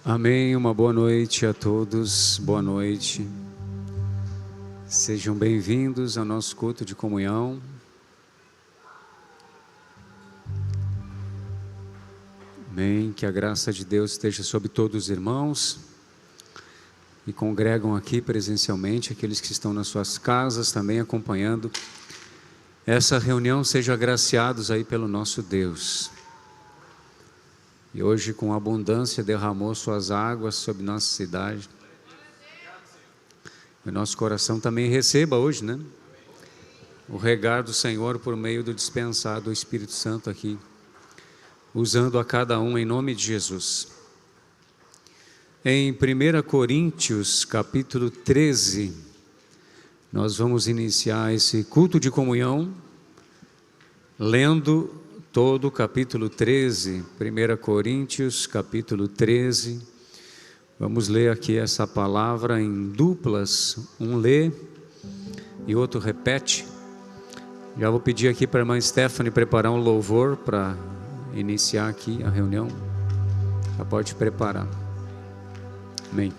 Amém, uma boa noite a todos, boa noite. Sejam bem-vindos ao nosso culto de comunhão. Amém, que a graça de Deus esteja sobre todos os irmãos que congregam aqui presencialmente, aqueles que estão nas suas casas também acompanhando essa reunião, sejam agraciados aí pelo nosso Deus. E hoje com abundância derramou suas águas sobre nossa cidade. E o nosso coração também receba hoje, né? O regar do Senhor por meio do dispensar do Espírito Santo aqui, usando a cada um em nome de Jesus. Em 1 Coríntios capítulo 13, nós vamos iniciar esse culto de comunhão, lendo todo o capítulo 13, 1 Coríntios capítulo 13, vamos ler aqui essa palavra em duplas, um lê e outro repete. Já vou pedir aqui para a irmã Stephanie preparar um louvor para iniciar aqui a reunião, já pode preparar. Amém.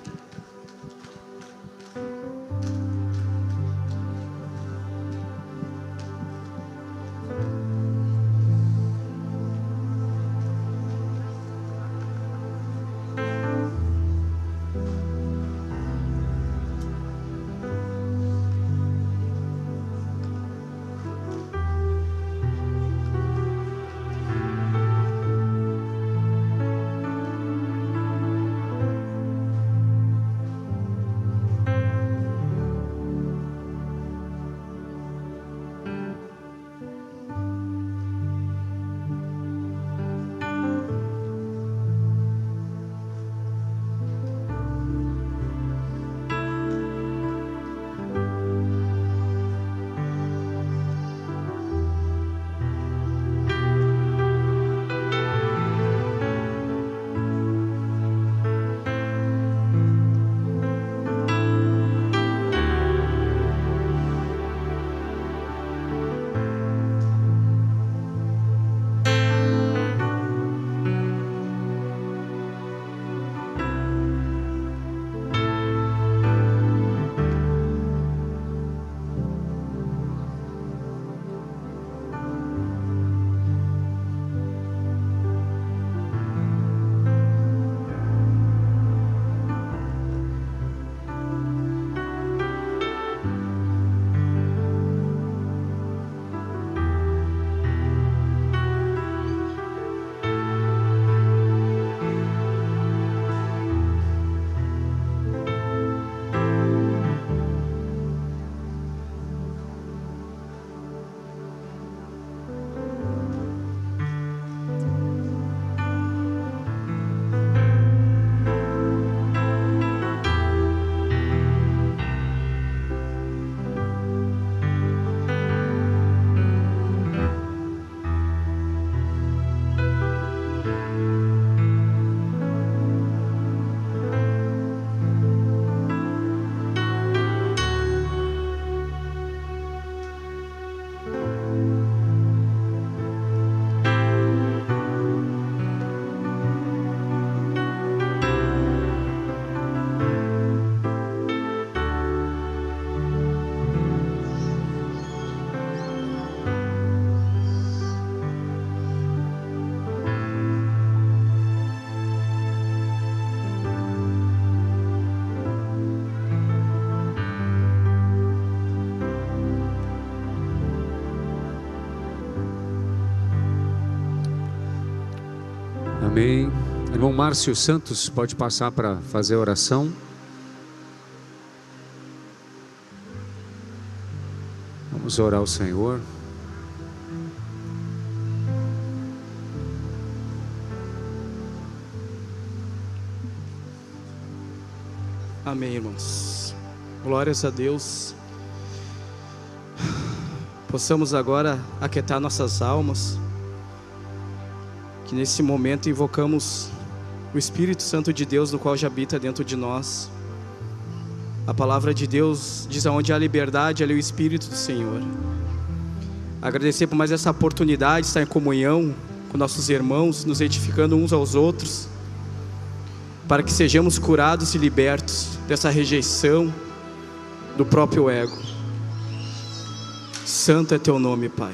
Amém. Irmão Márcio Santos, pode passar para fazer a oração. Vamos orar ao Senhor. Amém, irmãos. Glórias a Deus. Possamos agora aquietar nossas almas, que nesse momento invocamos o Espírito Santo de Deus, no qual já habita dentro de nós. A palavra de Deus diz: aonde há liberdade, ali o Espírito do Senhor. Agradecer por mais essa oportunidade de estar em comunhão com nossos irmãos, nos edificando uns aos outros. para que sejamos curados e libertos dessa rejeição do próprio ego. Santo é teu nome, Pai.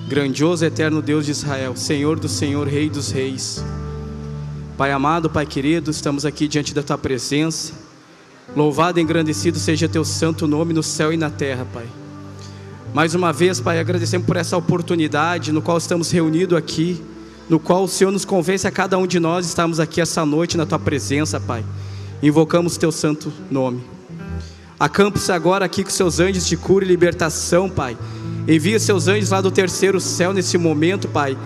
Grandioso e eterno Deus de Israel, Senhor do Senhor, Rei dos Reis. Pai amado, Pai querido, estamos aqui diante da tua presença. Louvado e engrandecido seja teu santo nome no céu e na terra, Pai. Mais uma vez, Pai, agradecemos por essa oportunidade no qual estamos reunidos aqui, no qual o Senhor nos convence a cada um de nós estarmos aqui essa noite na tua presença, Pai. Invocamos teu santo nome. Acampa-se agora aqui com seus anjos de cura e libertação, Pai. Envia seus anjos lá do terceiro céu nesse momento, Pai,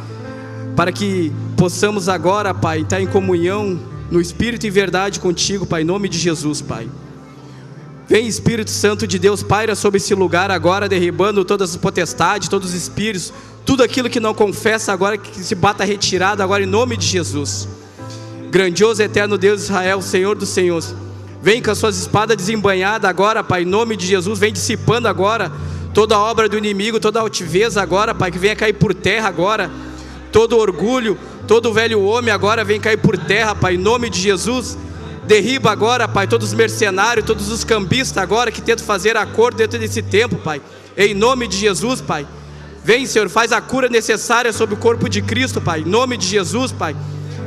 para que possamos agora, Pai, estar em comunhão no Espírito e verdade contigo, Pai, em nome de Jesus, Pai. Vem, Espírito Santo de Deus, paira sobre esse lugar agora, derribando todas as potestades, todos os espíritos, tudo aquilo que não confessa agora, que se bata retirado agora em nome de Jesus. Grandioso e eterno Deus de Israel, Senhor dos Senhores, vem com as suas espadas desembanhadas agora, Pai, em nome de Jesus, vem dissipando agora toda a obra do inimigo, toda a altivez agora, Pai, que venha cair por terra agora, todo orgulho, todo o velho homem agora vem cair por terra, Pai, em nome de Jesus. Derriba agora, Pai, todos os mercenários, todos os cambistas agora que tentam fazer acordo dentro desse tempo, Pai, em nome de Jesus, Pai. Vem, Senhor, faz a cura necessária sobre o corpo de Cristo, Pai, em nome de Jesus, Pai.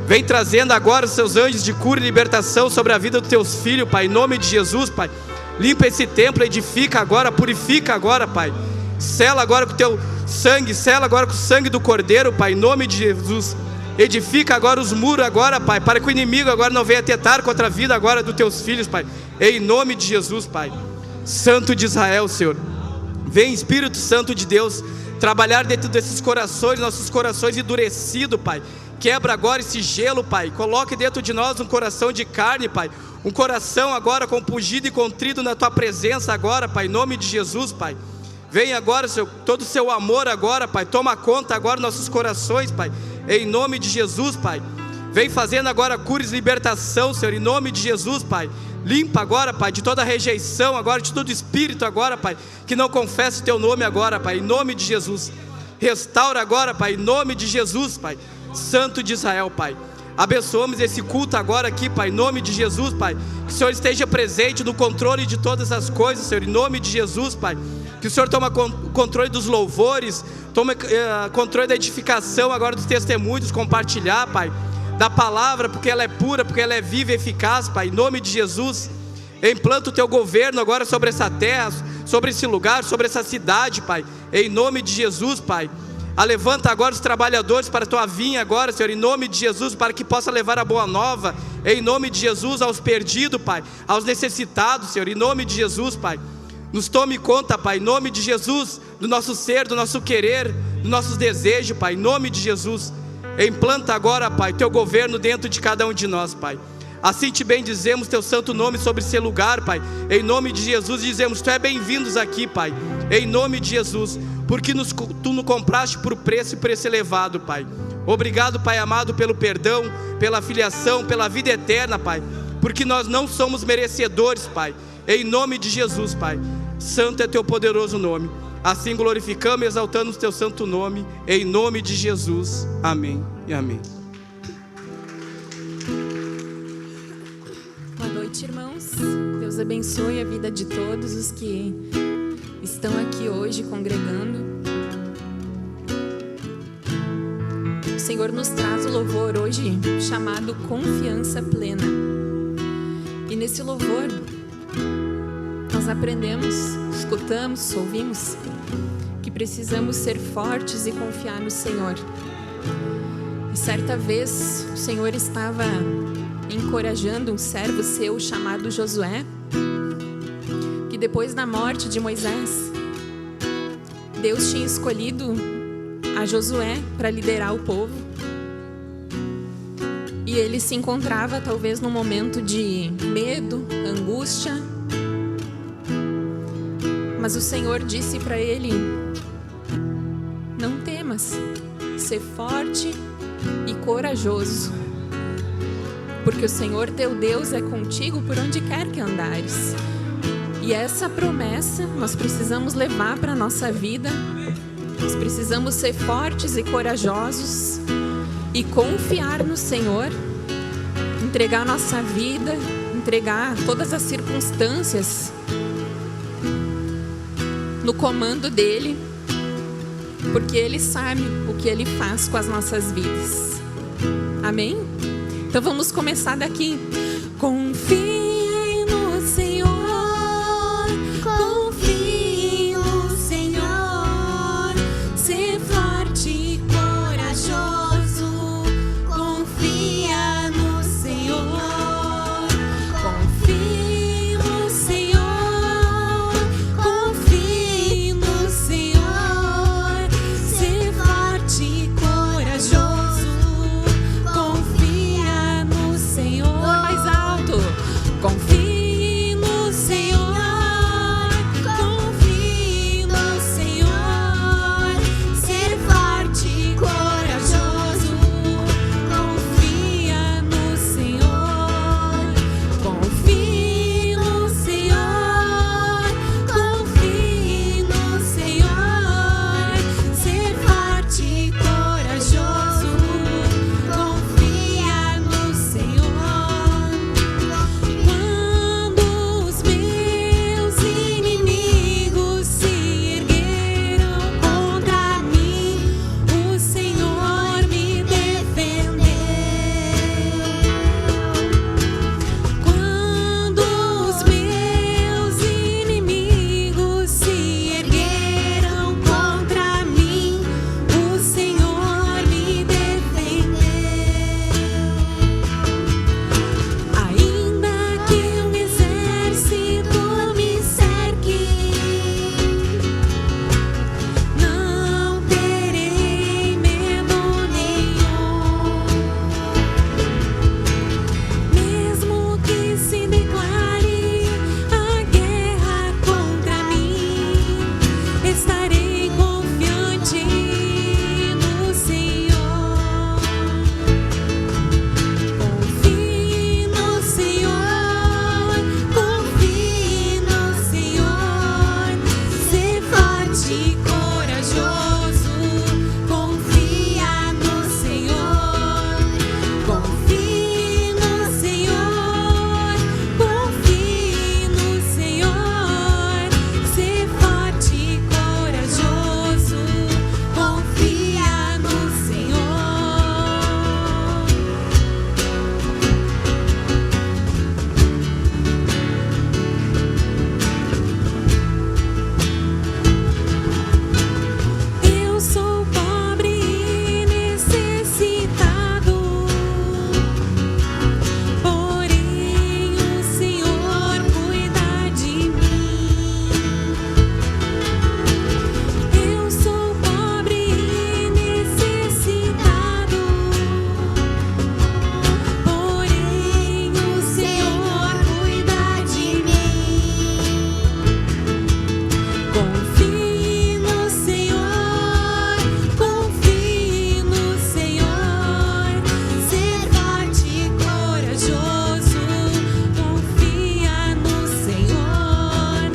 Vem trazendo agora os seus anjos de cura e libertação sobre a vida dos teus filhos, Pai, em nome de Jesus, Pai. Limpa esse templo, edifica agora, purifica agora, Pai. Sela agora com o teu sangue, sela agora com o sangue do Cordeiro, Pai, em nome de Jesus. Edifica agora os muros agora, Pai, para que o inimigo agora não venha tentar contra a vida agora dos teus filhos, Pai, em nome de Jesus, Pai. Santo de Israel, Senhor, vem, Espírito Santo de Deus, trabalhar dentro desses corações, nossos corações endurecidos, Pai. Quebra agora esse gelo, Pai, coloque dentro de nós um coração de carne, Pai, um coração agora compungido e contrito na tua presença agora, Pai, em nome de Jesus, Pai. Vem agora, Senhor, todo o seu amor agora, Pai, toma conta agora dos nossos corações, Pai, em nome de Jesus, Pai. Vem fazendo agora cura e libertação, Senhor, em nome de Jesus, Pai. Limpa agora, Pai, de toda rejeição agora, de todo espírito agora, Pai, que não confessa o teu nome agora, Pai, em nome de Jesus. Restaura agora, Pai, em nome de Jesus, Pai. Santo de Israel, Pai. Abençoamos esse culto agora aqui, Pai, em nome de Jesus, Pai. Que o Senhor esteja presente no controle de todas as coisas, Senhor, em nome de Jesus, Pai. Que o Senhor tome controle dos louvores, tome controle da edificação agora dos testemunhos, compartilhar, Pai, da palavra, porque ela é pura, porque ela é viva e eficaz, Pai, em nome de Jesus. Implanta o teu governo agora sobre essa terra, sobre esse lugar, sobre essa cidade, Pai, em nome de Jesus, Pai. Levanta agora os trabalhadores para a tua vinha agora, Senhor, em nome de Jesus, para que possa levar a boa nova, em nome de Jesus, aos perdidos, Pai, aos necessitados, Senhor, em nome de Jesus, Pai. Nos tome conta, Pai, em nome de Jesus, do nosso ser, do nosso querer, dos nossos desejos, Pai, em nome de Jesus. Implanta agora, Pai, teu governo dentro de cada um de nós, Pai. Assim te bendizemos teu santo nome sobre esse lugar, Pai, em nome de Jesus. Dizemos, tu é bem-vindos aqui, Pai, em nome de Jesus, porque tu nos compraste por preço e preço elevado, Pai. Obrigado, Pai amado, pelo perdão, pela filiação, pela vida eterna, Pai, porque nós não somos merecedores, Pai, em nome de Jesus, Pai. Santo é teu poderoso nome. Assim glorificamos e exaltamos o teu santo nome, em nome de Jesus. Amém e amém. Boa noite, irmãos. Deus abençoe a vida de todos os que estão aqui hoje congregando. O Senhor nos traz o louvor hoje chamado Confiança Plena. E nesse louvor nós aprendemos, escutamos, ouvimos que precisamos ser fortes e confiar no Senhor. E certa vez o Senhor estava encorajando um servo seu chamado Josué, que depois da morte de Moisés, Deus tinha escolhido a Josué para liderar o povo. E ele se encontrava talvez num momento de medo, angústia. Mas o Senhor disse para ele: não temas, ser forte e corajoso, porque o Senhor teu Deus é contigo por onde quer que andares. E essa promessa nós precisamos levar para a nossa vida. Nós precisamos ser fortes e corajosos e confiar no Senhor, entregar a nossa vida, entregar todas as circunstâncias no comando dele, porque ele sabe o que ele faz com as nossas vidas. Amém? Então vamos começar daqui. Confie no Senhor, confie no Senhor, ser forte e corajoso, confia no Senhor, confie no Senhor, confie no Senhor, ser forte e corajoso, confia no Senhor. Mais alto. Confie no Senhor, confie no Senhor, ser forte e corajoso, confia no Senhor, confie no Senhor, confie no Senhor, ser forte e corajoso, confia no Senhor. Quando os meus inimigos se ergueram contra mim, o Senhor me defendeu. Quando os meus inimigos se ergueram contra mim, o Senhor me defendeu. Ainda que um exército me cerque, não terei medo nenhum. Mesmo que se declare a guerra contra mim, estarei confiante no Senhor. Confie no Senhor, confie no Senhor, ser forte e corajoso, confia no Senhor, confie no Senhor, confie no Senhor, ser forte e corajoso, confia no Senhor. Eu sou pobre e necessitado, porém o Senhor cuida de mim. Eu sou pobre e necessitado, porém o Senhor cuida de mim. Confie no Senhor, confie no Senhor, ser forte e corajoso, confia no Senhor,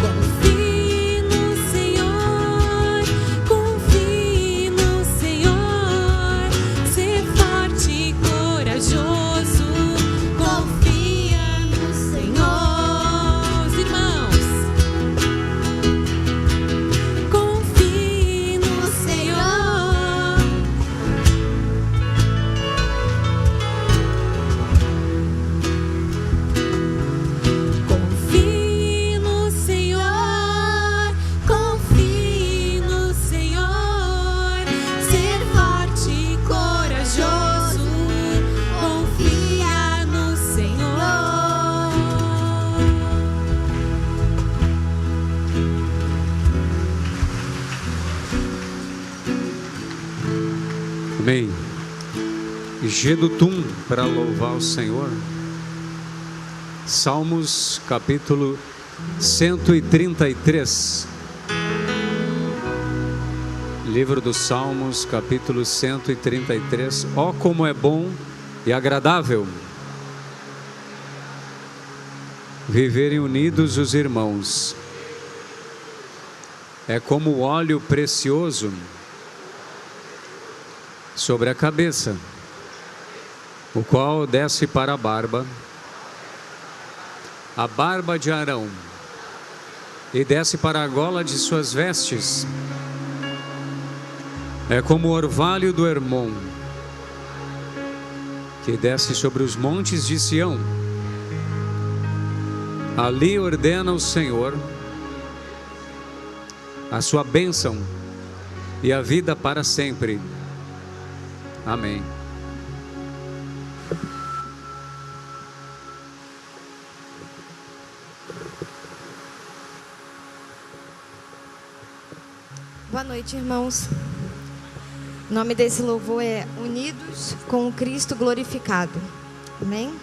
confie no Senhor, confie no Senhor, ser forte e corajoso, confia no Senhor. Os irmãos, confie no Senhor. Confie no Senhor, confie no Senhor, ser forte e corajoso, confia no Senhor. Amém. Gedutum para louvar o Senhor. Salmos capítulo 133. Livro dos Salmos, capítulo 133. Ó, como é bom e agradável viverem unidos os irmãos. É como o óleo precioso sobre a cabeça, o qual desce para a barba de Arão, e desce para a gola de suas vestes. É como o orvalho do Hermon, que desce sobre os montes de Sião. Ali ordena o Senhor a sua bênção e a vida para sempre. Amém. Boa noite, irmãos. O nome desse louvor é Unidos com o Cristo Glorificado. Amém?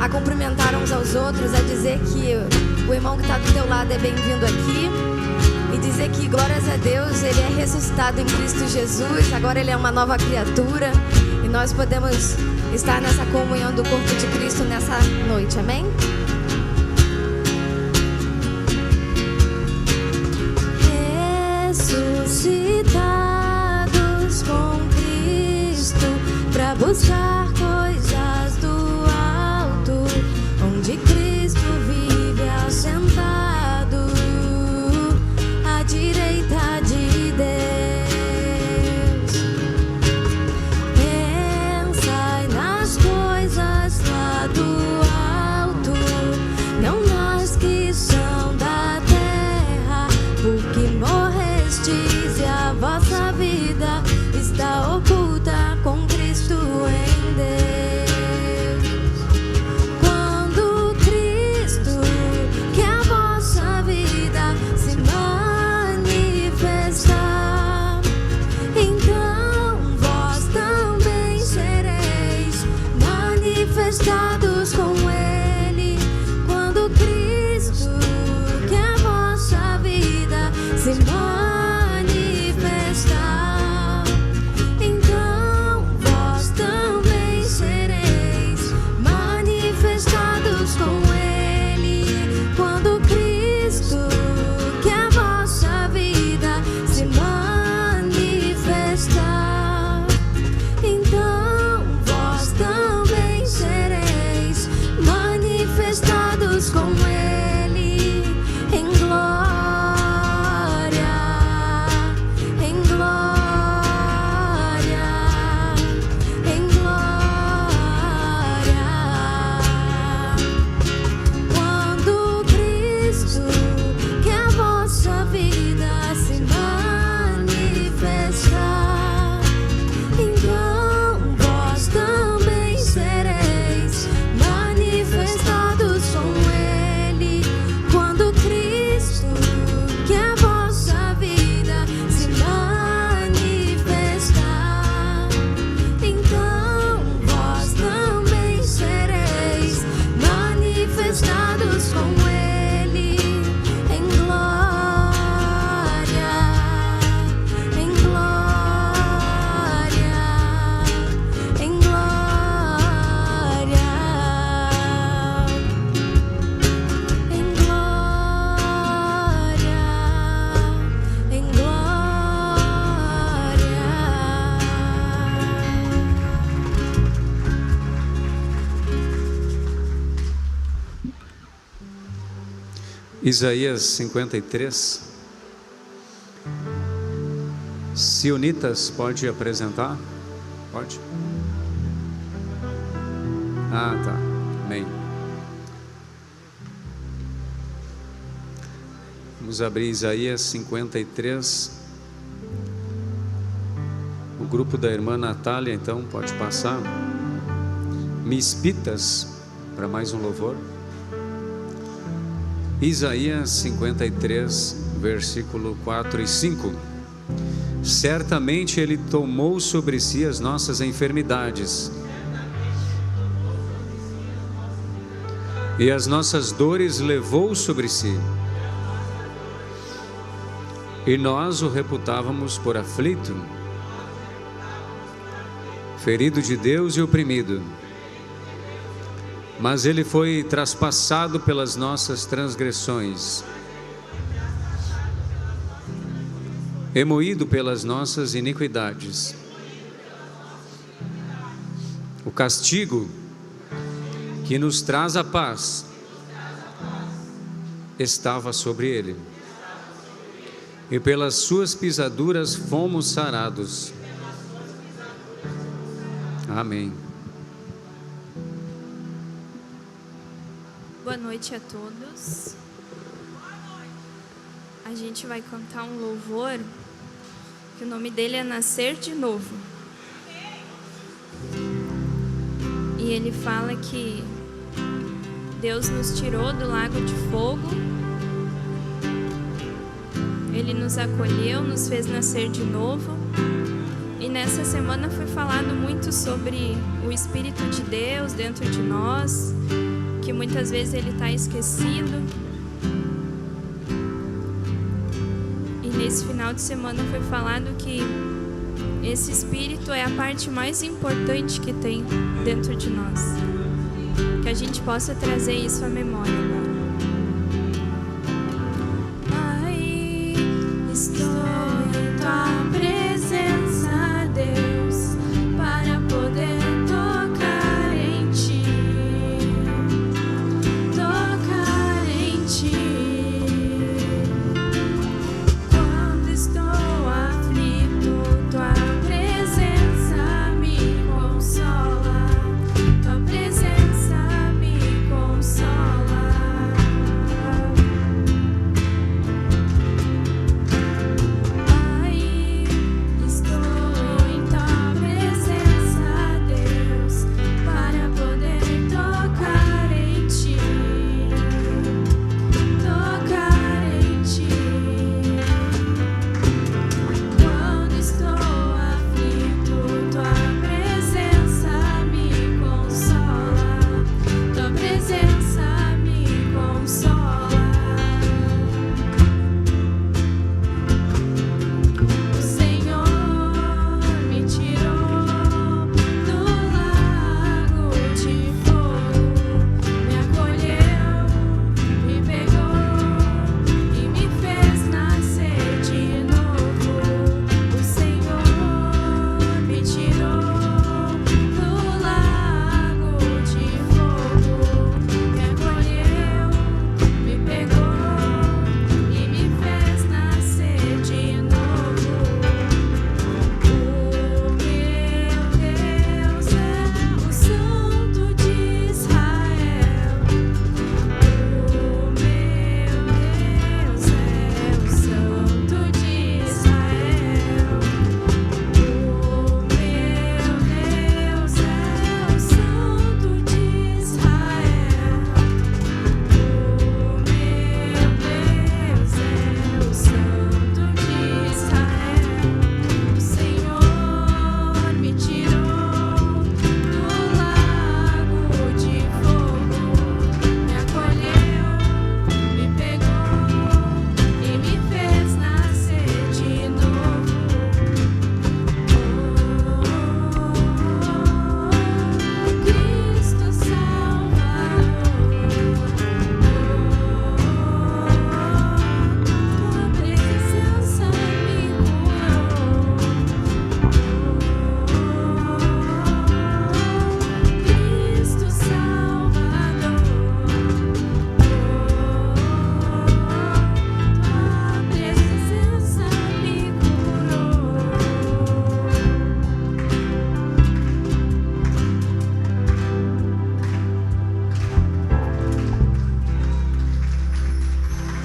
A cumprimentar uns aos outros, a dizer que o irmão que está do teu lado é bem-vindo aqui, e dizer que, glórias a Deus, ele é ressuscitado em Cristo Jesus. Agora ele é uma nova criatura e nós podemos estar nessa comunhão do corpo de Cristo nessa noite, amém? Ressuscitados com Cristo para buscar coisas do onde Cristo vive assentado à direita de Deus. Pensai nas coisas lá do alto, não nas que são da terra, porque morrestes e a vossa vida está oculta com Cristo em Deus. Isaías 53. Sionitas, pode apresentar? Pode? Ah, tá. Amém. Vamos abrir Isaías 53. O grupo da irmã Natália, então, pode passar. Mispitas, para mais um louvor. Isaías 53, versículo 4 e 5. Certamente Ele tomou sobre si as nossas enfermidades e as nossas dores levou sobre si, e nós o reputávamos por aflito, ferido de Deus e oprimido. Mas Ele foi traspassado pelas nossas transgressões e moído pelas nossas iniquidades. O castigo que nos traz a paz estava sobre Ele, e pelas suas pisaduras fomos sarados. Amém. Boa noite a todos. A gente vai cantar um louvor que o nome dele é Nascer de Novo. E ele fala que Deus nos tirou do lago de fogo, Ele nos acolheu, nos fez nascer de novo. E nessa semana foi falado muito sobre o Espírito de Deus dentro de nós, que muitas vezes ele está esquecido. E nesse final de semana foi falado que esse Espírito é a parte mais importante que tem dentro de nós. Que a gente possa trazer isso à memória agora. Ai, estou em tua presença, Deus, para poder tocar em ti. Tocar em ti. Quando estou aflito, tua presença me consola. Tua presença me consola.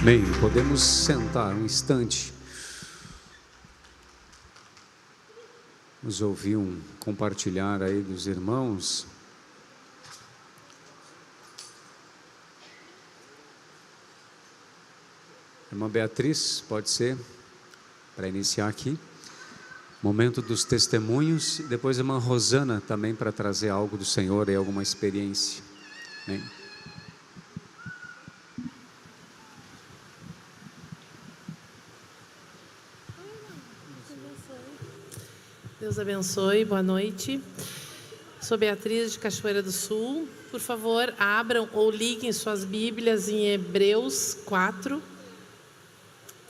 Bem, podemos sentar um instante. Vamos ouvir um compartilhar aí dos irmãos. Irmã Beatriz, pode ser, para iniciar aqui. Momento dos testemunhos. Depois a irmã Rosana também para trazer algo do Senhor e alguma experiência. Amém. Deus abençoe, boa noite. Sou Beatriz de Cachoeira do Sul. Por favor, abram ou liguem suas Bíblias em Hebreus 4,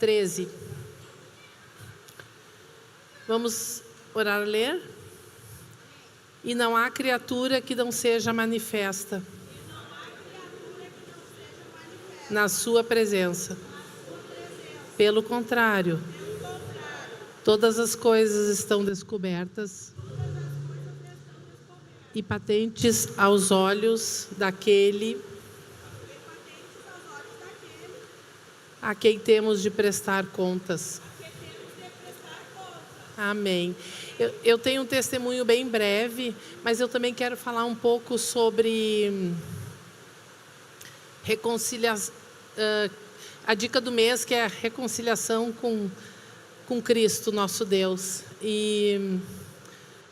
13. Vamos orar, ler? E não há criatura que não seja manifesta na sua presença. Pelo contrário, todas as coisas estão descobertas e patentes aos olhos daquele a quem temos de prestar contas. Amém. Eu tenho um testemunho bem breve, mas eu também quero falar um pouco sobre reconciliação. A dica do mês, que é a reconciliação com Cristo, nosso Deus. E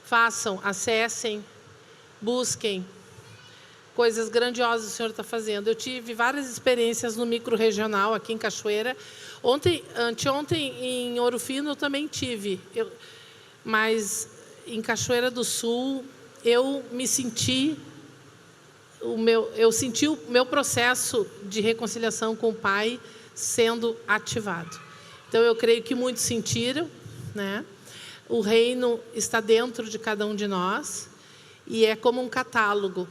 façam, acessem, busquem. Coisas grandiosas o Senhor está fazendo. Eu tive várias experiências no micro-regional aqui em Cachoeira. Anteontem em Ouro Fino eu também tive. Mas em Cachoeira do Sul eu senti o meu processo de reconciliação com o Pai sendo ativado. Então eu creio que muitos sentiram, né? O reino está dentro de cada um de nós e é como um catálogo.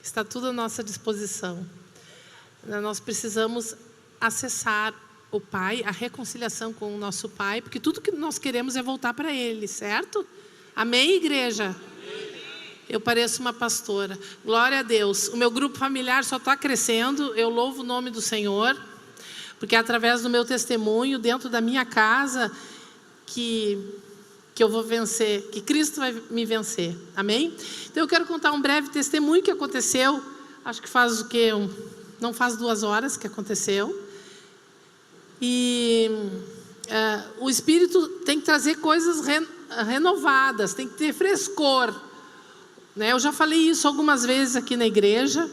Está tudo à nossa disposição. Nós precisamos acessar o Pai, a reconciliação com o nosso Pai, porque tudo que nós queremos é voltar para Ele, certo? Amém, igreja? Amém. Eu pareço uma pastora. Glória a Deus. O meu grupo familiar só está crescendo. Eu louvo o nome do Senhor, porque é através do meu testemunho, dentro da minha casa, que eu vou vencer, que Cristo vai me vencer. Amém? Então eu quero contar um breve testemunho que aconteceu, acho que faz o quê? Não faz 2 horas que aconteceu. E o Espírito tem que trazer coisas renovadas, tem que ter frescor, né? Eu já falei isso algumas vezes aqui na igreja.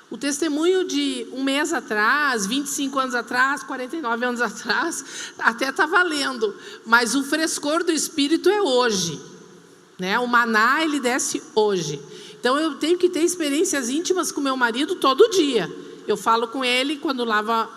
O testemunho de 1 mês atrás, 25 anos atrás, 49 anos atrás, até está valendo. Mas o frescor do Espírito é hoje, né? O maná, ele desce hoje. Então eu tenho que ter experiências íntimas com meu marido todo dia. Eu falo com ele quando lava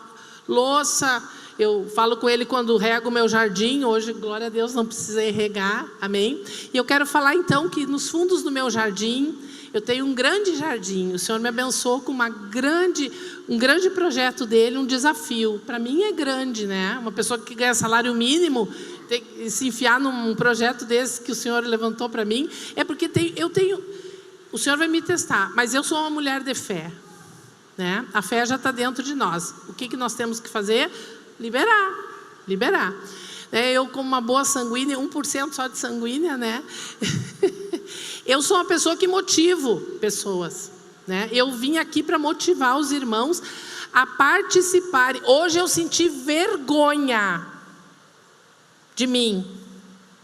louça, eu falo com ele quando rego o meu jardim. Hoje, glória a Deus, não precisei regar, amém? E eu quero falar então que nos fundos do meu jardim, eu tenho um grande jardim. O Senhor me abençoou com um grande projeto dele, um desafio. Para mim é grande, né? Uma pessoa que ganha salário mínimo, tem que se enfiar num projeto desse que o Senhor levantou para mim, é porque o Senhor vai me testar, mas eu sou uma mulher de fé, né? A fé já está dentro de nós. O que nós temos que fazer? Liberar. Eu, como uma boa sanguínea, 1% só de sanguínea, né? Eu sou uma pessoa que motivo pessoas, né? Eu vim aqui para motivar os irmãos a participarem. Hoje eu senti vergonha de mim.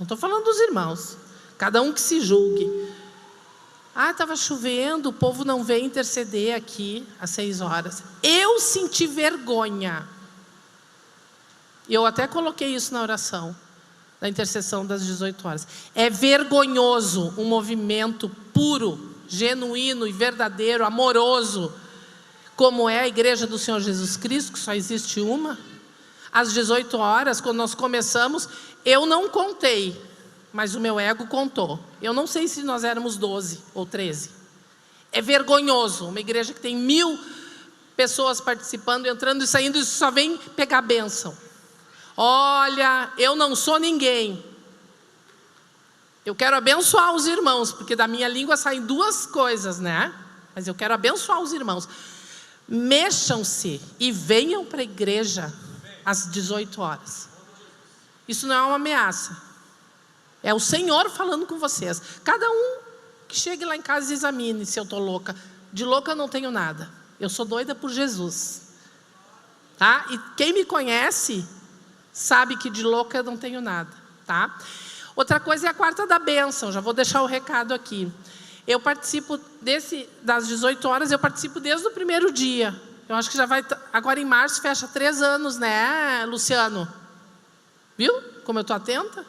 Não estou falando dos irmãos. Cada um que se julgue. Estava chovendo, o povo não veio interceder aqui às 6 horas. Eu senti vergonha. E eu até coloquei isso na oração da intercessão das 18 horas. É vergonhoso um movimento puro, genuíno e verdadeiro, amoroso, como é a Igreja do Senhor Jesus Cristo, que só existe uma. Às 18 horas, quando nós começamos, eu não contei, mas o meu ego contou. Eu não sei se nós éramos 12 ou 13. É vergonhoso, uma igreja que tem 1000 pessoas participando, entrando e saindo, e só vem pegar bênção. Olha, eu não sou ninguém. Eu quero abençoar os irmãos, porque da minha língua saem 2 coisas, né? Mas eu quero abençoar os irmãos. Mexam-se e venham para a igreja às 18 horas. Isso não é uma ameaça. É o Senhor falando com vocês. Cada um que chegue lá em casa e examine se eu estou louca. De louca eu não tenho nada. Eu sou doida por Jesus. Tá? E quem me conhece sabe que de louca eu não tenho nada. Tá? Outra coisa é a quarta da bênção. Já vou deixar o recado aqui. Eu participo das 18 horas, eu participo desde o primeiro dia. Eu acho que já vai... Agora em março fecha 3 anos, né, Luciano? Viu como eu estou atenta?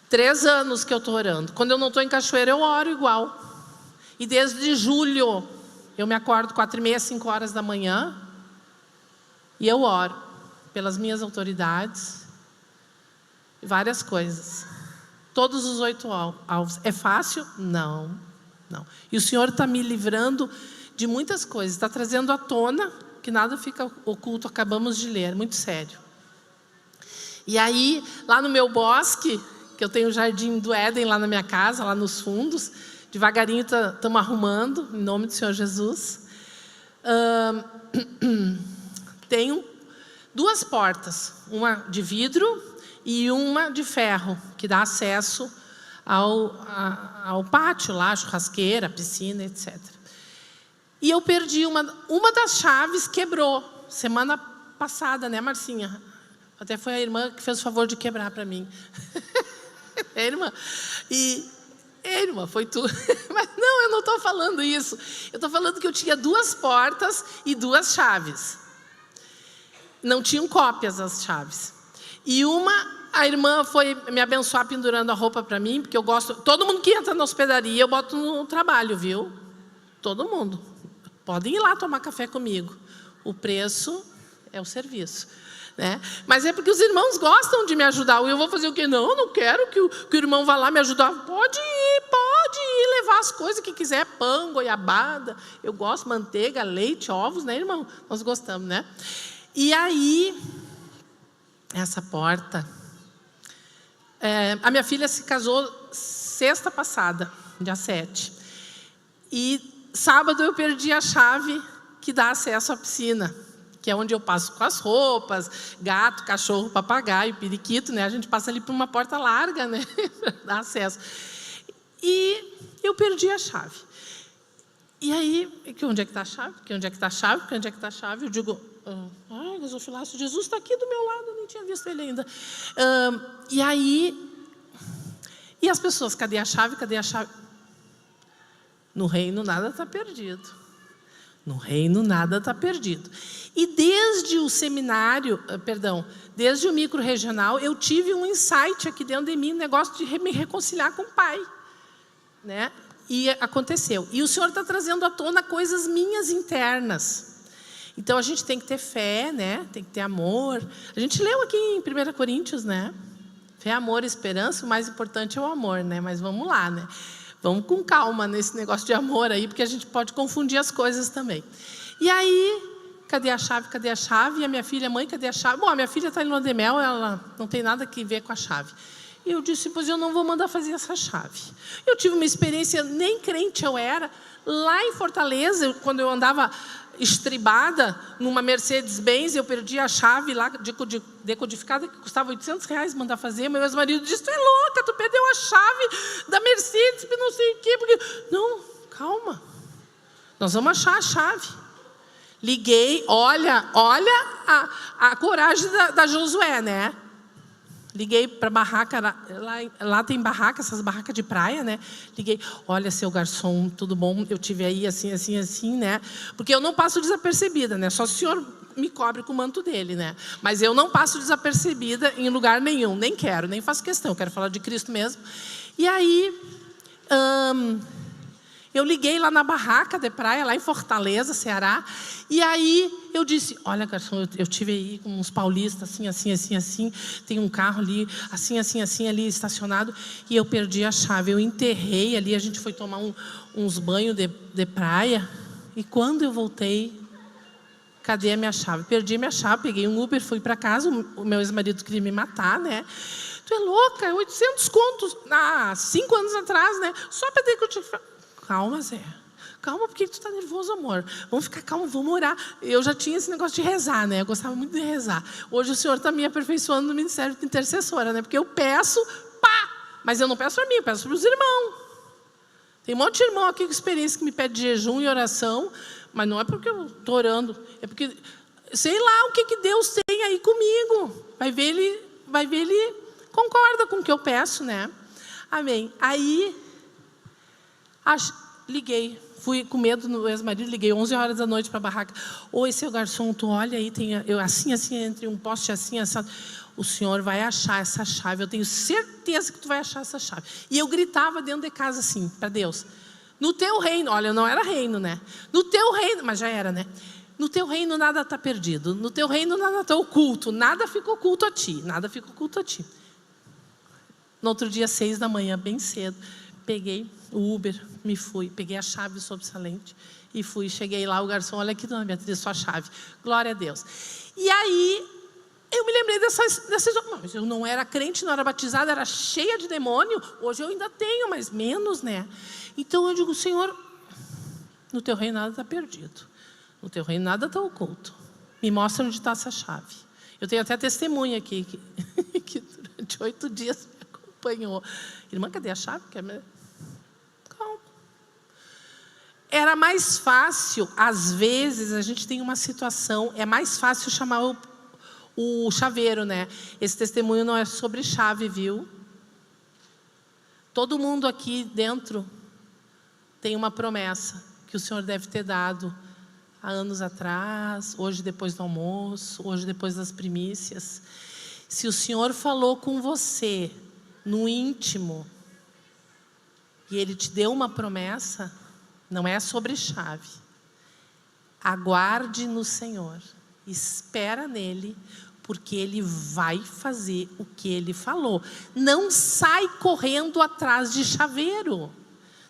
3 anos que eu estou orando. Quando eu não estou em Cachoeira, eu oro igual. E desde julho, eu me acordo 4h30, 5 horas da manhã. E eu oro pelas minhas autoridades. Várias coisas. Todos os 8 alvos. É fácil? Não. E o Senhor está me livrando de muitas coisas. Está trazendo à tona que nada fica oculto. Acabamos de ler. Muito sério. E aí, lá no meu bosque, que eu tenho o Jardim do Éden lá na minha casa, lá nos fundos, devagarinho estamos arrumando, em nome do Senhor Jesus. Tenho 2 portas. Uma de vidro e uma de ferro, que dá acesso ao pátio lá, churrasqueira, piscina, etc. E eu perdi uma das chaves, quebrou, semana passada, né, Marcinha? Até foi a irmã que fez o favor de quebrar para mim. Irmã, irmã, foi tu. Mas não, eu não estou falando isso. Eu estou falando que eu tinha 2 portas e 2 chaves. Não tinham cópias as chaves. E a irmã foi me abençoar pendurando a roupa para mim, porque eu gosto... Todo mundo que entra na hospedaria, eu boto no trabalho, viu? Todo mundo. Podem ir lá tomar café comigo. O preço é o serviço. Né? Mas é porque os irmãos gostam de me ajudar. Eu vou fazer o quê? Não quero que o irmão vá lá me ajudar. Pode ir levar as coisas que quiser. Pão, goiabada. Eu gosto, manteiga, leite, ovos, né, irmão? Nós gostamos, né? E aí, essa porta... a minha filha se casou sexta passada, dia 7. E sábado eu perdi a chave que dá acesso à piscina, que é onde eu passo com as roupas, gato, cachorro, papagaio, periquito, né? A gente passa ali por uma porta larga, né? Para dar acesso. E eu perdi a chave. E aí, onde é que está a chave? Onde é que está a chave? Onde é que está a chave? Eu digo, gasofilaço, Jesus está aqui do meu lado, eu nem tinha visto ele ainda. E aí, e as pessoas, cadê a chave? Cadê a chave? No reino nada está perdido. No reino nada está perdido. E desde o seminário, desde o micro-regional, eu tive um insight aqui dentro de mim, um negócio de me reconciliar com o Pai. Né? E aconteceu. E o Senhor está trazendo à tona coisas minhas internas. Então, a gente tem que ter fé, né? Tem que ter amor. A gente leu aqui em 1 Coríntios, né? Fé, amor, esperança, o mais importante é o amor, né? Mas vamos lá, né? Vamos com calma nesse negócio de amor aí, porque a gente pode confundir as coisas também. E aí, cadê a chave? Cadê a chave? E a minha filha, mãe, cadê a chave? Bom, a minha filha está em lua de mel, ela não tem nada a ver com a chave. E eu disse, pois eu não vou mandar fazer essa chave. Eu tive uma experiência, nem crente eu era, lá em Fortaleza, quando eu andava estribada numa Mercedes-Benz, eu perdi a chave lá decodificada, que custava R$800 mandar fazer. Meu ex-marido disse, tu é louca, tu perdeu a chave da Mercedes, não sei o quê. Porque... Não, calma. Nós vamos achar a chave. Liguei, olha a coragem da Josué, né? Liguei para a barraca, lá tem barraca, essas barracas de praia, né? Liguei, olha, seu garçom, tudo bom? Eu tive aí assim, né? Porque eu não passo desapercebida, né? Só se o senhor me cobre com o manto dele, né? Mas eu não passo desapercebida em lugar nenhum, nem quero, nem faço questão, quero falar de Cristo mesmo. E aí, eu liguei lá na barraca de praia, lá em Fortaleza, Ceará, e aí eu disse, olha, garçom, eu tive aí com uns paulistas, assim, tem um carro ali, assim, ali estacionado, e eu perdi a chave, eu enterrei ali, a gente foi tomar uns banhos de praia, e quando eu voltei, cadê a minha chave? Perdi a minha chave, peguei um Uber, fui para casa, o meu ex-marido queria me matar, né? Tu é louca, 800 contos, 5 anos atrás, né? Só para ter que eu te... Calma, Zé. Calma, por que tu tá nervoso, amor? Vamos ficar calmo, vamos orar. Eu já tinha esse negócio de rezar, né? Eu gostava muito de rezar. Hoje o Senhor está me aperfeiçoando no ministério de intercessora, né? Porque eu peço, mas eu não peço para mim, eu peço para os irmãos. Tem um monte de irmão aqui com experiência que me pede jejum e oração, mas não é porque eu estou orando, é porque sei lá o que Deus tem aí comigo. Vai ver ele concorda com o que eu peço, né? Amém. Aí, liguei, fui com medo no ex-marido, liguei 11 horas da noite para a barraca. Oi, seu garçom, tu olha aí, tem eu assim, entre um poste assim, assado. O senhor vai achar essa chave, eu tenho certeza que tu vai achar essa chave. E eu gritava dentro de casa assim, para Deus, no teu reino, olha, não era reino, né? No teu reino, mas já era, né? No teu reino nada está perdido, no teu reino nada está oculto, nada fica oculto a ti, nada fica oculto a ti. No outro dia, 6 da manhã, bem cedo, peguei o Uber, me fui, peguei a chave sobressalente e fui, cheguei lá, o garçom, olha aqui, dona Beatriz, sua chave, glória a Deus. E aí, eu me lembrei dessas mas eu não era crente, não era batizada, era cheia de demônio. Hoje eu ainda tenho, mas menos, né? Então eu digo, Senhor, no teu reino nada está perdido. No teu reino nada está oculto. Me mostra onde está essa chave. Eu tenho até testemunha aqui, que durante 8 dias me acompanhou. Irmã, cadê a chave? Calma. Era mais fácil, às vezes, a gente tem uma situação, é mais fácil chamar o chaveiro, né? Esse testemunho não é sobre chave, viu? Todo mundo aqui dentro tem uma promessa que o Senhor deve ter dado há anos atrás, hoje depois do almoço, hoje depois das primícias. Se o Senhor falou com você no íntimo e Ele te deu uma promessa, não é sobre chave. Aguarde no Senhor, espera nele, porque Ele vai fazer o que Ele falou. Não sai correndo atrás de chaveiro.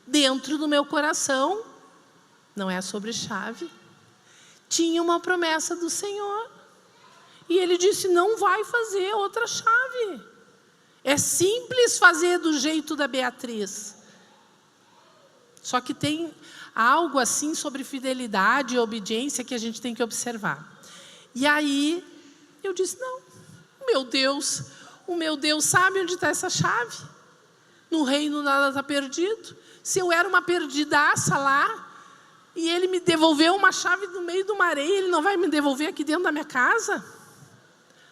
Dentro do meu coração, não é sobre chave, tinha uma promessa do Senhor. E Ele disse, não vai fazer outra chave. É simples fazer do jeito da Beatriz. Só que tem algo assim sobre fidelidade e obediência que a gente tem que observar. E aí, eu disse, não, o meu Deus sabe onde está essa chave. No reino nada está perdido. Se eu era uma perdidaça lá, e Ele me devolveu uma chave no meio de uma areia, Ele não vai me devolver aqui dentro da minha casa?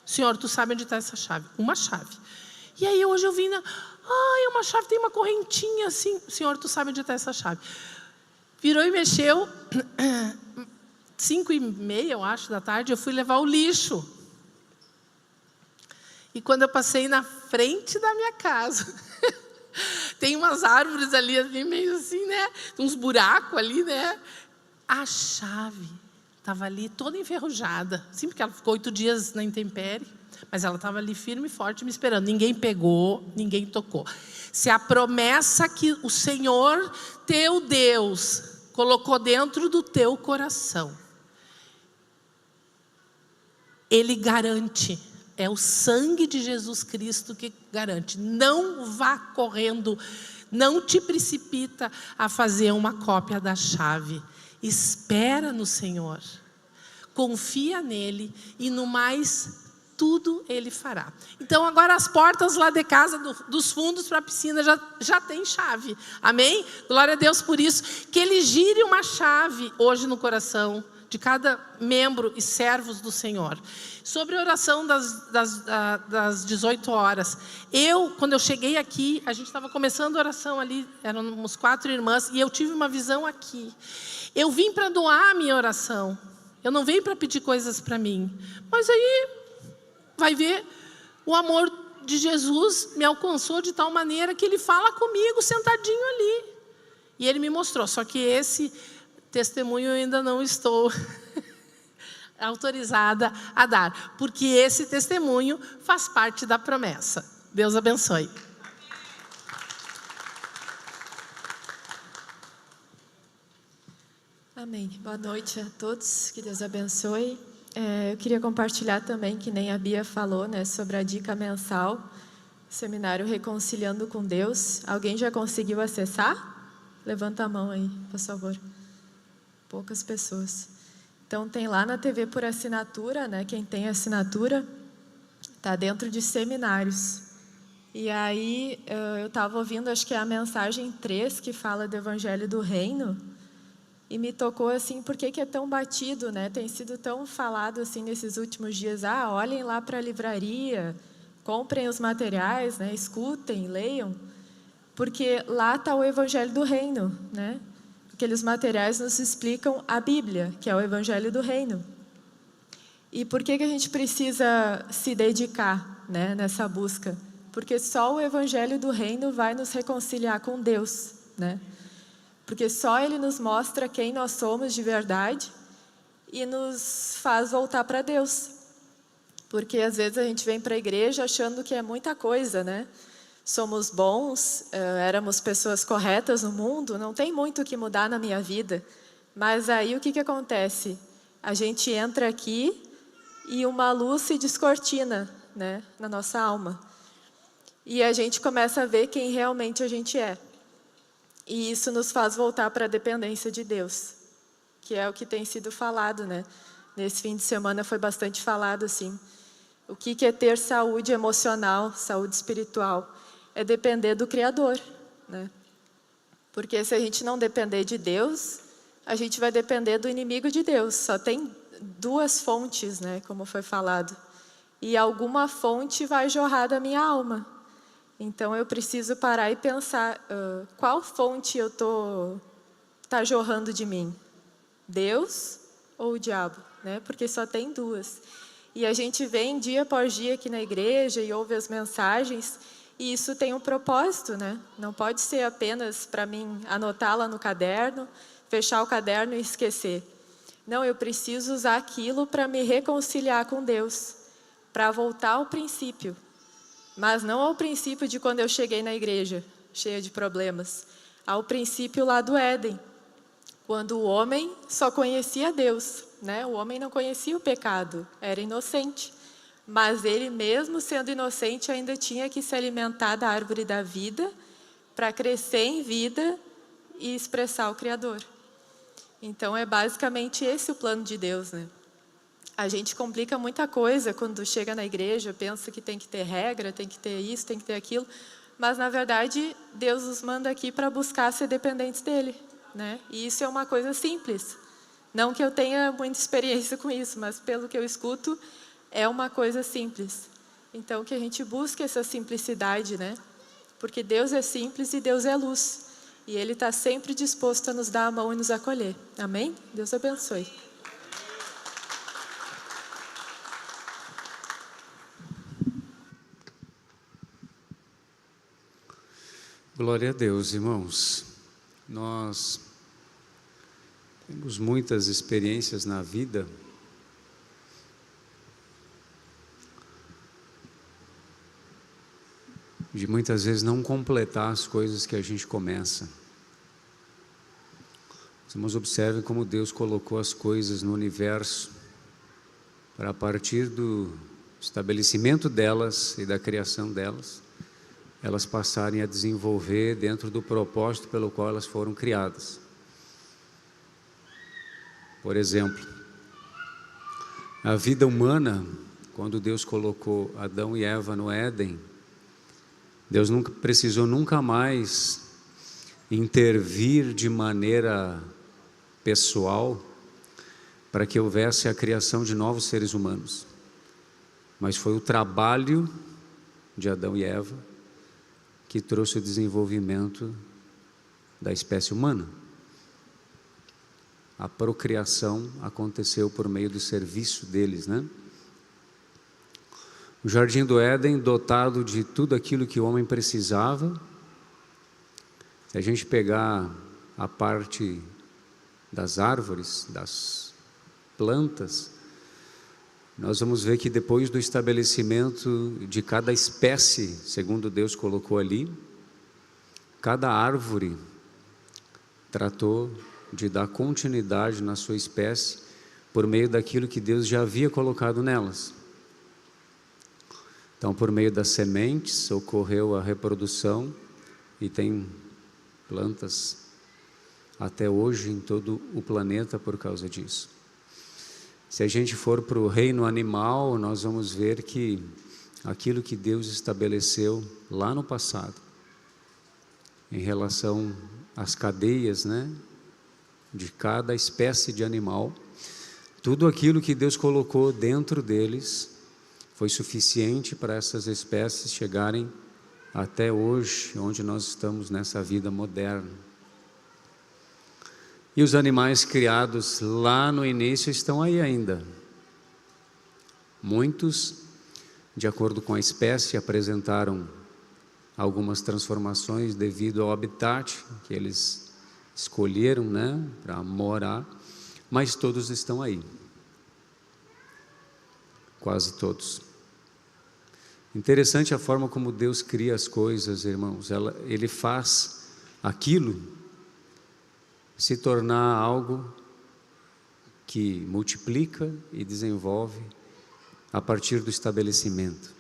Senhor, tu sabe onde está essa chave? Uma chave. E aí hoje eu vim uma chave tem uma correntinha assim. Senhor, tu sabe onde está essa chave? Virou e mexeu, 5:30, eu acho, da tarde, eu fui levar o lixo. E quando eu passei na frente da minha casa, tem umas árvores ali, meio assim, né? Uns buracos ali, né? A chave estava ali toda enferrujada. Sim, porque ela ficou 8 dias na intempérie, mas ela estava ali firme e forte me esperando. Ninguém pegou, ninguém tocou. Se a promessa que o Senhor, teu Deus, colocou dentro do teu coração, Ele garante. É o sangue de Jesus Cristo que garante. Não vá correndo, não te precipita a fazer uma cópia da chave. Espera no Senhor, confia nele e no mais tudo Ele fará. Então agora as portas lá de casa, dos fundos para a piscina já tem chave. Amém? Glória a Deus por isso. Que Ele gire uma chave hoje no coração de cada membro e servos do Senhor. Sobre a oração das 18 horas. Quando eu cheguei aqui, a gente estava começando a oração ali, éramos 4 irmãs, e eu tive uma visão aqui. Eu vim para doar a minha oração. Eu não vim para pedir coisas para mim. Mas aí, vai ver, o amor de Jesus me alcançou de tal maneira que Ele fala comigo sentadinho ali. E Ele me mostrou, só que esse testemunho eu ainda não estou autorizada a dar, porque esse testemunho faz parte da promessa. Deus abençoe. Amém. Boa noite a todos, que Deus abençoe. Eu queria compartilhar também, que nem a Bia falou, né, sobre a dica mensal, seminário Reconciliando com Deus. Alguém já conseguiu acessar? Levanta a mão aí, por favor. poucas pessoas. Então tem lá na TV por assinatura, né? Quem tem assinatura está dentro de seminários. E aí eu estava ouvindo, acho que é a mensagem 3 que fala do Evangelho do Reino, e me tocou assim, por que é tão batido, né? Tem sido tão falado assim nesses últimos dias, olhem lá para a livraria, comprem os materiais, né? Escutem, leiam, porque lá está o Evangelho do Reino, né? Aqueles materiais nos explicam a Bíblia, que é o Evangelho do Reino. E por que a gente precisa se dedicar, né, nessa busca? Porque só o Evangelho do Reino vai nos reconciliar com Deus, né? Porque só Ele nos mostra quem nós somos de verdade e nos faz voltar para Deus. Porque às vezes a gente vem para a igreja achando que é muita coisa, né? Somos bons, éramos pessoas corretas no mundo, não tem muito o que mudar na minha vida. Mas aí o que acontece? A gente entra aqui e uma luz se descortina, né, na nossa alma. E a gente começa a ver quem realmente a gente é. E isso nos faz voltar para a dependência de Deus, que é o que tem sido falado, né? Nesse fim de semana foi bastante falado assim. O que é ter saúde emocional, saúde espiritual? É depender do Criador, né? Porque se a gente não depender de Deus, a gente vai depender do inimigo de Deus. Só tem 2 fontes, né? Como foi falado. E alguma fonte vai jorrar da minha alma. Então eu preciso parar e pensar, qual fonte eu tá jorrando de mim? Deus ou o diabo, né? Porque só tem 2. E a gente vem dia após dia aqui na igreja e ouve as mensagens, e isso tem um propósito, né? Não pode ser apenas para mim anotar lá no caderno, fechar o caderno e esquecer. Não, eu preciso usar aquilo para me reconciliar com Deus, para voltar ao princípio. Mas não ao princípio de quando eu cheguei na igreja, cheia de problemas. Ao princípio lá do Éden, quando o homem só conhecia Deus, né? O homem não conhecia o pecado, era inocente. Mas ele, mesmo sendo inocente, ainda tinha que se alimentar da árvore da vida para crescer em vida e expressar o Criador. Então é basicamente esse o plano de Deus, né? A gente complica muita coisa quando chega na igreja, pensa que tem que ter regra, tem que ter isso, tem que ter aquilo. Mas, na verdade, Deus nos manda aqui para buscar ser dependentes dEle, né? E isso é uma coisa simples. Não que eu tenha muita experiência com isso, mas pelo que eu escuto, é uma coisa simples. Então, que a gente busque essa simplicidade, né? Porque Deus é simples e Deus é luz. E Ele está sempre disposto a nos dar a mão e nos acolher. Amém? Deus abençoe. Glória a Deus, irmãos. Nós temos muitas experiências na vida de muitas vezes não completar as coisas que a gente começa. Os irmãos observem como Deus colocou as coisas no universo para, a partir do estabelecimento delas e da criação delas, elas passarem a desenvolver dentro do propósito pelo qual elas foram criadas. Por exemplo, a vida humana, quando Deus colocou Adão e Eva no Éden, Deus nunca precisou nunca mais intervir de maneira pessoal para que houvesse a criação de novos seres humanos. Mas foi o trabalho de Adão e Eva que trouxe o desenvolvimento da espécie humana. A procriação aconteceu por meio do serviço deles, né? O Jardim do Éden, dotado de tudo aquilo que o homem precisava. Se a gente pegar a parte das árvores, das plantas, nós vamos ver que depois do estabelecimento de cada espécie, segundo Deus colocou ali, cada árvore tratou de dar continuidade na sua espécie por meio daquilo que Deus já havia colocado nelas. Então, por meio das sementes, ocorreu a reprodução e tem plantas até hoje em todo o planeta por causa disso. Se a gente for para o reino animal, nós vamos ver que aquilo que Deus estabeleceu lá no passado, em relação às cadeias, né, de cada espécie de animal, tudo aquilo que Deus colocou dentro deles foi suficiente para essas espécies chegarem até hoje, onde nós estamos nessa vida moderna. E os animais criados lá no início estão aí ainda. Muitos, de acordo com a espécie, apresentaram algumas transformações devido ao habitat que eles escolheram, né, para morar, mas todos estão aí. Quase todos. Interessante a forma como Deus cria as coisas, irmãos. Ele faz aquilo se tornar algo que multiplica e desenvolve a partir do estabelecimento.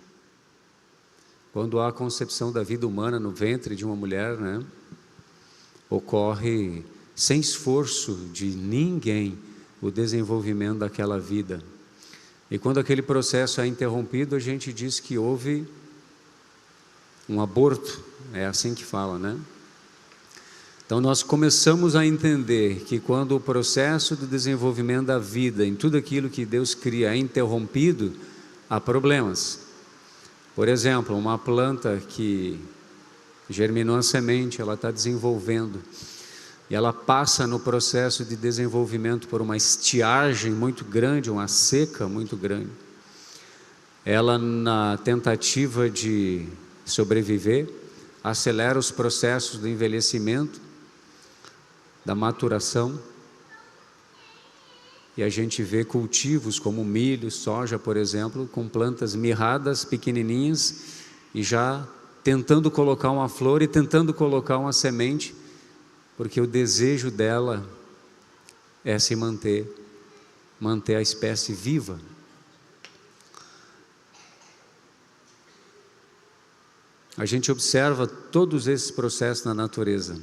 Quando há a concepção da vida humana no ventre de uma mulher, né, ocorre sem esforço de ninguém o desenvolvimento daquela vida. E quando aquele processo é interrompido, a gente diz que houve um aborto, é assim que fala, né? Então nós começamos a entender que quando o processo de desenvolvimento da vida, em tudo aquilo que Deus cria, é interrompido, há problemas. Por exemplo, uma planta que germinou a semente, ela está desenvolvendo, e ela passa no processo de desenvolvimento por uma estiagem muito grande, uma seca muito grande. Ela, na tentativa de sobreviver, acelera os processos do envelhecimento, da maturação, e a gente vê cultivos como milho, soja, por exemplo, com plantas mirradas, pequenininhas, e já tentando colocar uma flor e tentando colocar uma semente, porque o desejo dela é se manter a espécie viva. A gente observa todos esses processos na natureza.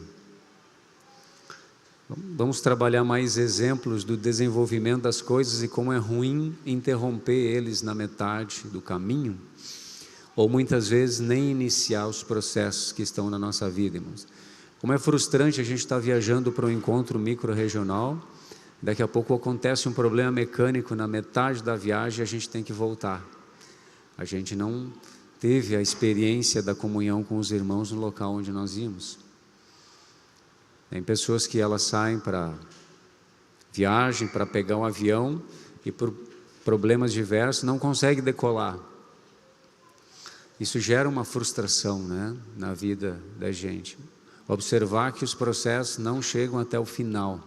Vamos trabalhar mais exemplos do desenvolvimento das coisas e como é ruim interromper eles na metade do caminho, ou muitas vezes nem iniciar os processos que estão na nossa vida, irmãos. Como é frustrante a gente estar viajando para um encontro micro-regional, daqui a pouco acontece um problema mecânico na metade da viagem e a gente tem que voltar. A gente não teve a experiência da comunhão com os irmãos no local onde nós íamos. Tem pessoas que elas saem para viagem, para pegar um avião e por problemas diversos não conseguem decolar. Isso gera uma frustração, né, na vida da gente. Observar que os processos não chegam até o final.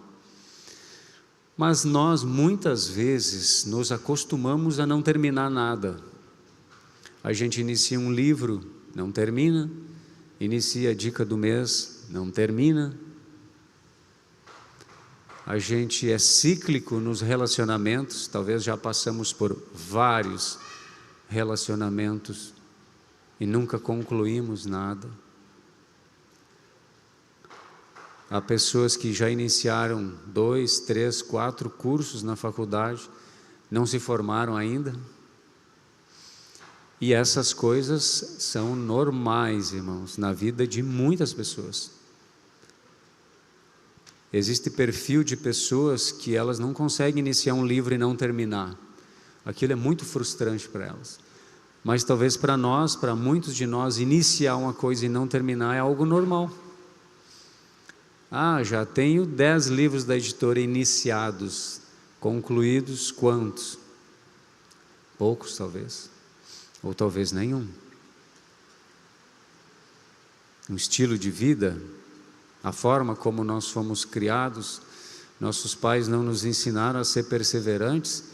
Mas nós muitas vezes nos acostumamos a não terminar nada. A gente inicia um livro, não termina. Inicia a dica do mês, não termina. A gente é cíclico nos relacionamentos, talvez já passamos por vários relacionamentos e nunca concluímos nada. Há pessoas que já iniciaram 2, 3, 4 cursos na faculdade, não se formaram ainda. E essas coisas são normais, irmãos, na vida de muitas pessoas. Existe perfil de pessoas que elas não conseguem iniciar um livro e não terminar. Aquilo é muito frustrante para elas. Mas talvez para nós, para muitos de nós, iniciar uma coisa e não terminar é algo normal. Ah, já tenho 10 livros da editora iniciados, concluídos quantos? Poucos talvez, ou talvez nenhum. Um estilo de vida, a forma como nós fomos criados, nossos pais não nos ensinaram a ser perseverantes,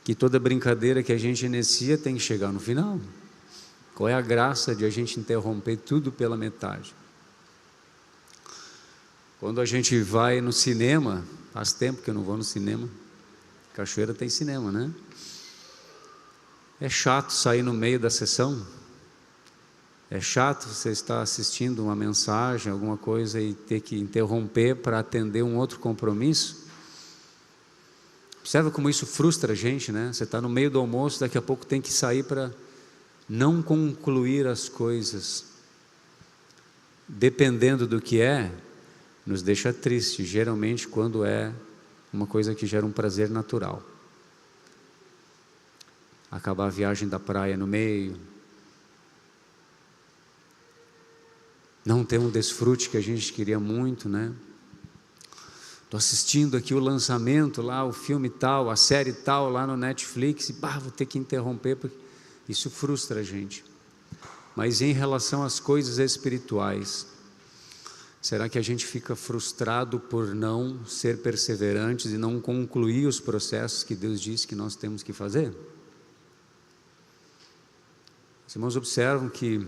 que toda brincadeira que a gente inicia tem que chegar no final. Qual é a graça de a gente interromper tudo pela metade? Quando a gente vai no cinema, faz tempo que eu não vou no cinema, Cachoeira tem cinema, né? É chato sair no meio da sessão. É chato você estar assistindo uma mensagem, alguma coisa, e ter que interromper para atender um outro compromisso? Observa como isso frustra a gente, né? Você está no meio do almoço, daqui a pouco tem que sair para não concluir as coisas. Dependendo do que nos deixa triste, geralmente quando é uma coisa que gera um prazer natural. Acabar a viagem da praia no meio, não ter um desfrute que a gente queria muito, né? Estou assistindo aqui o lançamento lá, o filme tal, a série tal lá no Netflix, e vou ter que interromper, porque isso frustra a gente. Mas em relação às coisas espirituais, será que a gente fica frustrado por não ser perseverantes e não concluir os processos que Deus disse que nós temos que fazer? Os irmãos observam que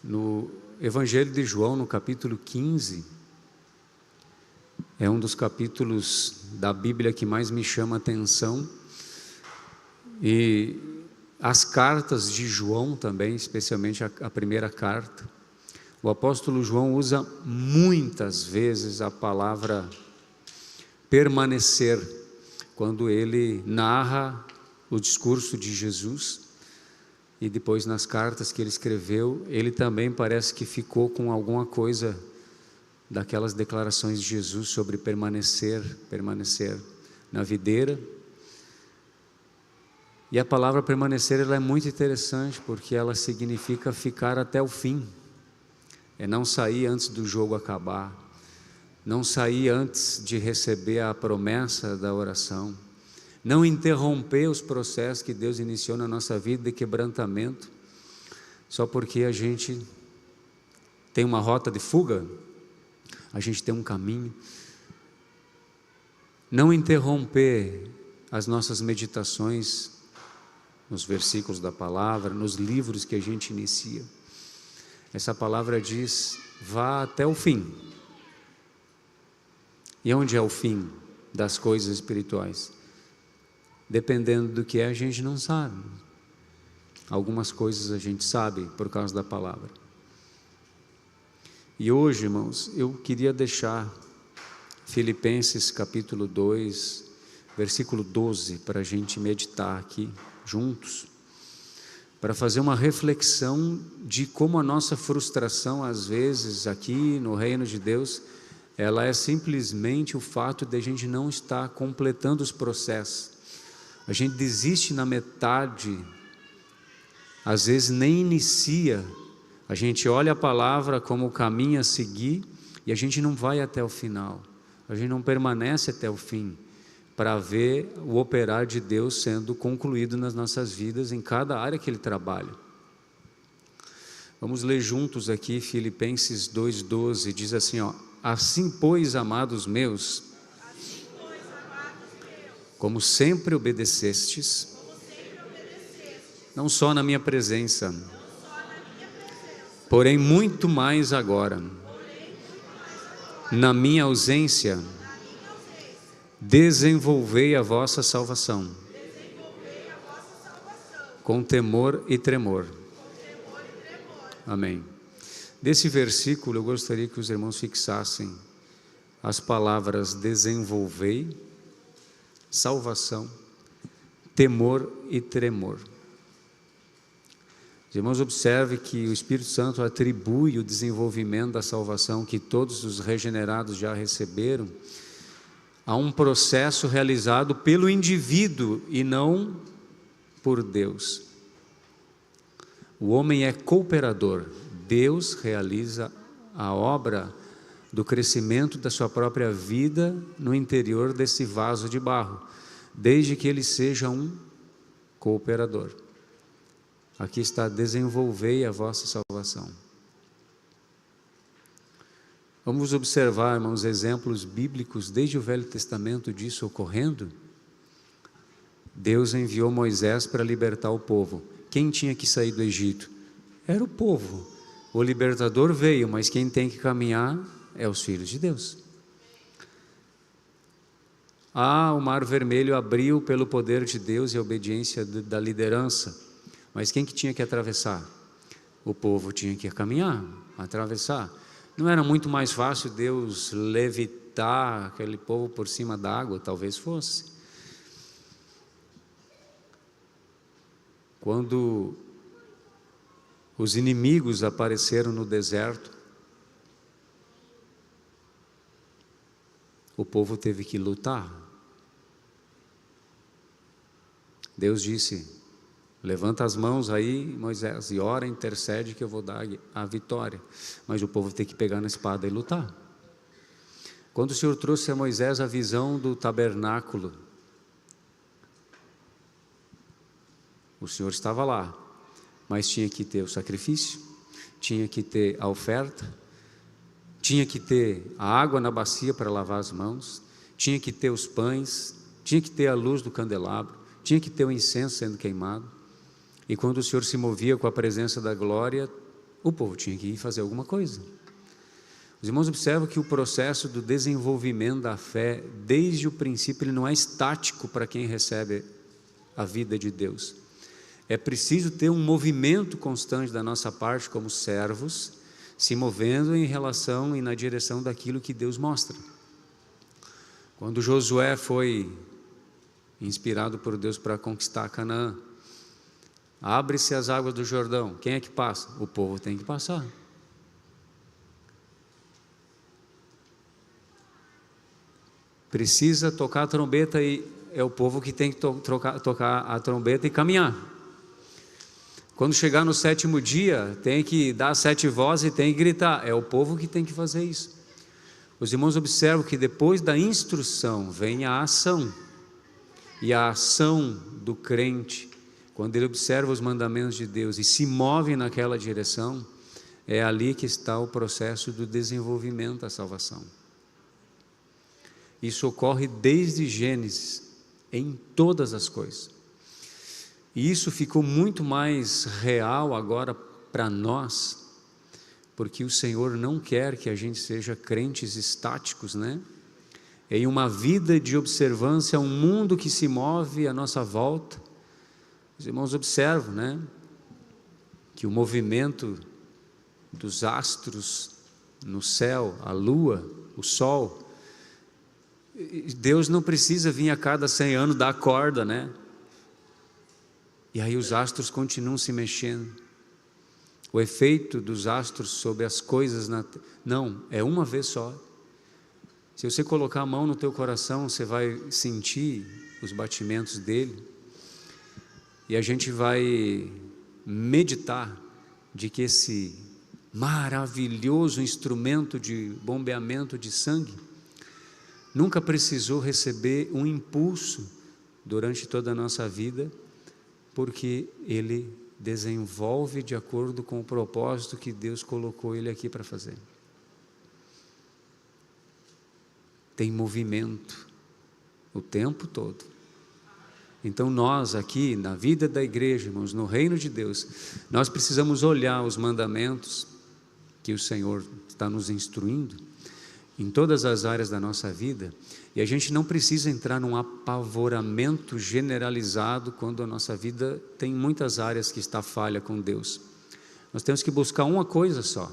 no Evangelho de João, no capítulo 15, é um dos capítulos da Bíblia que mais me chama a atenção, e as cartas de João também, especialmente a primeira carta, o apóstolo João usa muitas vezes a palavra permanecer, quando ele narra o discurso de Jesus. E depois nas cartas que ele escreveu, ele também parece que ficou com alguma coisa daquelas declarações de Jesus sobre permanecer na videira. E a palavra permanecer, ela é muito interessante, porque ela significa ficar até o fim. É não sair antes do jogo acabar, não sair antes de receber a promessa da oração, não interromper os processos que Deus iniciou na nossa vida de quebrantamento, só porque a gente tem uma rota de fuga, a gente tem um caminho. Não interromper as nossas meditações nos versículos da palavra, nos livros que a gente inicia. Essa palavra diz: vá até o fim. E onde é o fim das coisas espirituais? Dependendo do que a gente não sabe. Algumas coisas a gente sabe por causa da palavra. E hoje, irmãos, eu queria deixar Filipenses capítulo 2, versículo 12, para a gente meditar aqui juntos, para fazer uma reflexão de como a nossa frustração, às vezes, aqui no reino de Deus, ela é simplesmente o fato de a gente não estar completando os processos. A gente desiste na metade, às vezes nem inicia. A gente olha a palavra como o caminho a seguir e a gente não vai até o final. A gente não permanece até o fim para ver o operar de Deus sendo concluído nas nossas vidas, em cada área que Ele trabalha. Vamos ler juntos aqui Filipenses 2,12, diz assim, assim pois, amados meus, como sempre obedecestes, não só na minha presença, porém muito mais agora, na minha ausência, desenvolvei a vossa salvação, com temor e tremor. Amém. Desse versículo eu gostaria que os irmãos fixassem as palavras desenvolvei, salvação, temor e tremor. Os irmãos observem que o Espírito Santo atribui o desenvolvimento da salvação que todos os regenerados já receberam a um processo realizado pelo indivíduo e não por Deus. O homem é cooperador, Deus realiza a obra do crescimento da sua própria vida no interior desse vaso de barro, desde que ele seja um cooperador. Aqui está, desenvolvei a vossa salvação. Vamos observar, irmãos, exemplos bíblicos desde o Velho Testamento disso ocorrendo. Deus enviou Moisés para libertar o povo. Quem tinha que sair do Egito? Era o povo. O libertador veio, mas quem tem que caminhar é os filhos de Deus. O Mar Vermelho abriu pelo poder de Deus e a obediência da liderança. Mas quem que tinha que atravessar? O povo tinha que caminhar, atravessar. Não era muito mais fácil Deus levitar aquele povo por cima d'água? Talvez fosse. Quando os inimigos apareceram no deserto, o povo teve que lutar. Deus disse: levanta as mãos aí, Moisés, e ora, intercede que eu vou dar a vitória. Mas o povo tem que pegar na espada e lutar. Quando o Senhor trouxe a Moisés a visão do tabernáculo, o Senhor estava lá, mas tinha que ter o sacrifício, tinha que ter a oferta, tinha que ter a água na bacia para lavar as mãos, tinha que ter os pães, tinha que ter a luz do candelabro, tinha que ter o incenso sendo queimado. E quando o Senhor se movia com a presença da glória, o povo tinha que ir fazer alguma coisa. Os irmãos observam que o processo do desenvolvimento da fé, desde o princípio, ele não é estático para quem recebe a vida de Deus. É preciso ter um movimento constante da nossa parte como servos, se movendo em relação e na direção daquilo que Deus mostra. Quando Josué foi inspirado por Deus para conquistar Canaã, abre-se as águas do Jordão, quem é que passa? O povo tem que passar. Precisa tocar a trombeta e é o povo que tem que tocar a trombeta e caminhar. Quando chegar no 7º dia, tem que dar 7 vozes e tem que gritar, é o povo que tem que fazer isso. Os irmãos observam que depois da instrução vem a ação, e a ação do crente, quando ele observa os mandamentos de Deus e se move naquela direção, é ali que está o processo do desenvolvimento da salvação. Isso ocorre desde Gênesis, em todas as coisas. E isso ficou muito mais real agora para nós, porque o Senhor não quer que a gente seja crentes estáticos, né? Em uma vida de observância, um mundo que se move à nossa volta. Os irmãos observam, né, que o movimento dos astros no céu, a lua, o sol, Deus não precisa vir a cada 100 anos dar corda, né? E aí os astros continuam se mexendo. O efeito dos astros sobre as coisas, não, é uma vez só. Se você colocar a mão no teu coração, você vai sentir os batimentos dele. E a gente vai meditar de que esse maravilhoso instrumento de bombeamento de sangue nunca precisou receber um impulso durante toda a nossa vida, porque ele desenvolve de acordo com o propósito que Deus colocou ele aqui para fazer. Tem movimento o tempo todo. Então nós aqui, na vida da igreja, irmãos, no reino de Deus, nós precisamos olhar os mandamentos que o Senhor está nos instruindo em todas as áreas da nossa vida, e a gente não precisa entrar num apavoramento generalizado quando a nossa vida tem muitas áreas que está falha com Deus. Nós temos que buscar uma coisa só,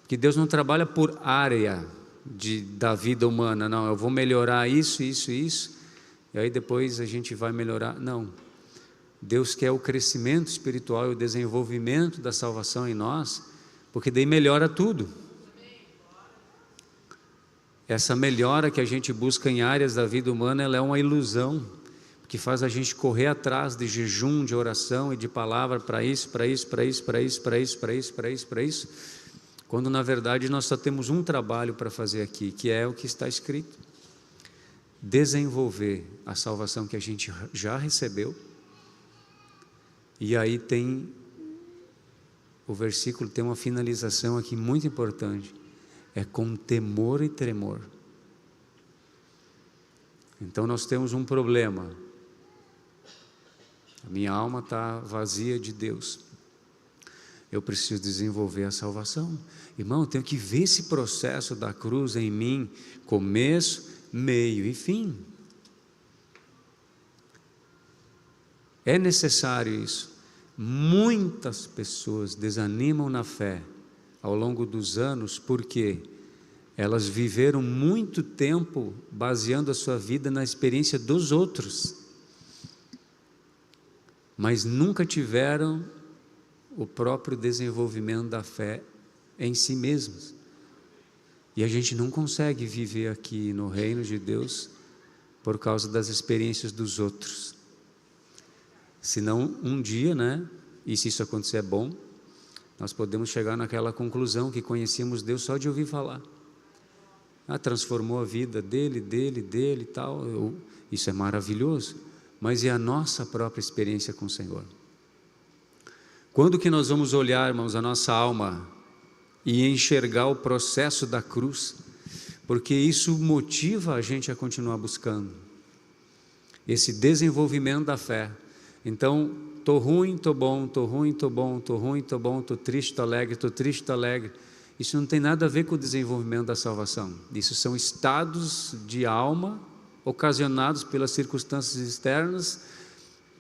porque Deus não trabalha por área da vida humana, não, eu vou melhorar isso, isso, isso, e aí depois a gente vai melhorar. Não, Deus quer o crescimento espiritual e o desenvolvimento da salvação em nós, porque daí melhora tudo. Essa melhora que a gente busca em áreas da vida humana, ela é uma ilusão, que faz a gente correr atrás de jejum, de oração e de palavra para isso, para isso, para isso, para isso, para isso, para isso, para isso, para isso, quando na verdade nós só temos um trabalho para fazer aqui, que é o que está escrito: desenvolver a salvação que a gente já recebeu. E aí tem o versículo, tem uma finalização aqui muito importante, é com temor e tremor. Então nós temos um problema, a minha alma está vazia de Deus, eu preciso desenvolver a salvação. Irmão, eu tenho que ver esse processo da cruz em mim, começo, meio e fim. É necessário isso. Muitas pessoas desanimam na fé ao longo dos anos porque elas viveram muito tempo baseando a sua vida na experiência dos outros, mas nunca tiveram o próprio desenvolvimento da fé em si mesmos. E a gente não consegue viver aqui no reino de Deus por causa das experiências dos outros. Senão um dia, né, e se isso acontecer é bom, nós podemos chegar naquela conclusão que conhecíamos Deus só de ouvir falar. Transformou a vida dele e tal. Isso é maravilhoso, mas é a nossa própria experiência com o Senhor. Quando que nós vamos olhar, irmãos, a nossa alma e enxergar o processo da cruz? Porque isso motiva a gente a continuar buscando esse desenvolvimento da fé. Então, estou ruim, estou bom, estou ruim, estou bom, estou ruim, estou bom, estou triste, estou alegre, estou triste, estou alegre. Isso não tem nada a ver com o desenvolvimento da salvação. Isso são estados de alma ocasionados pelas circunstâncias externas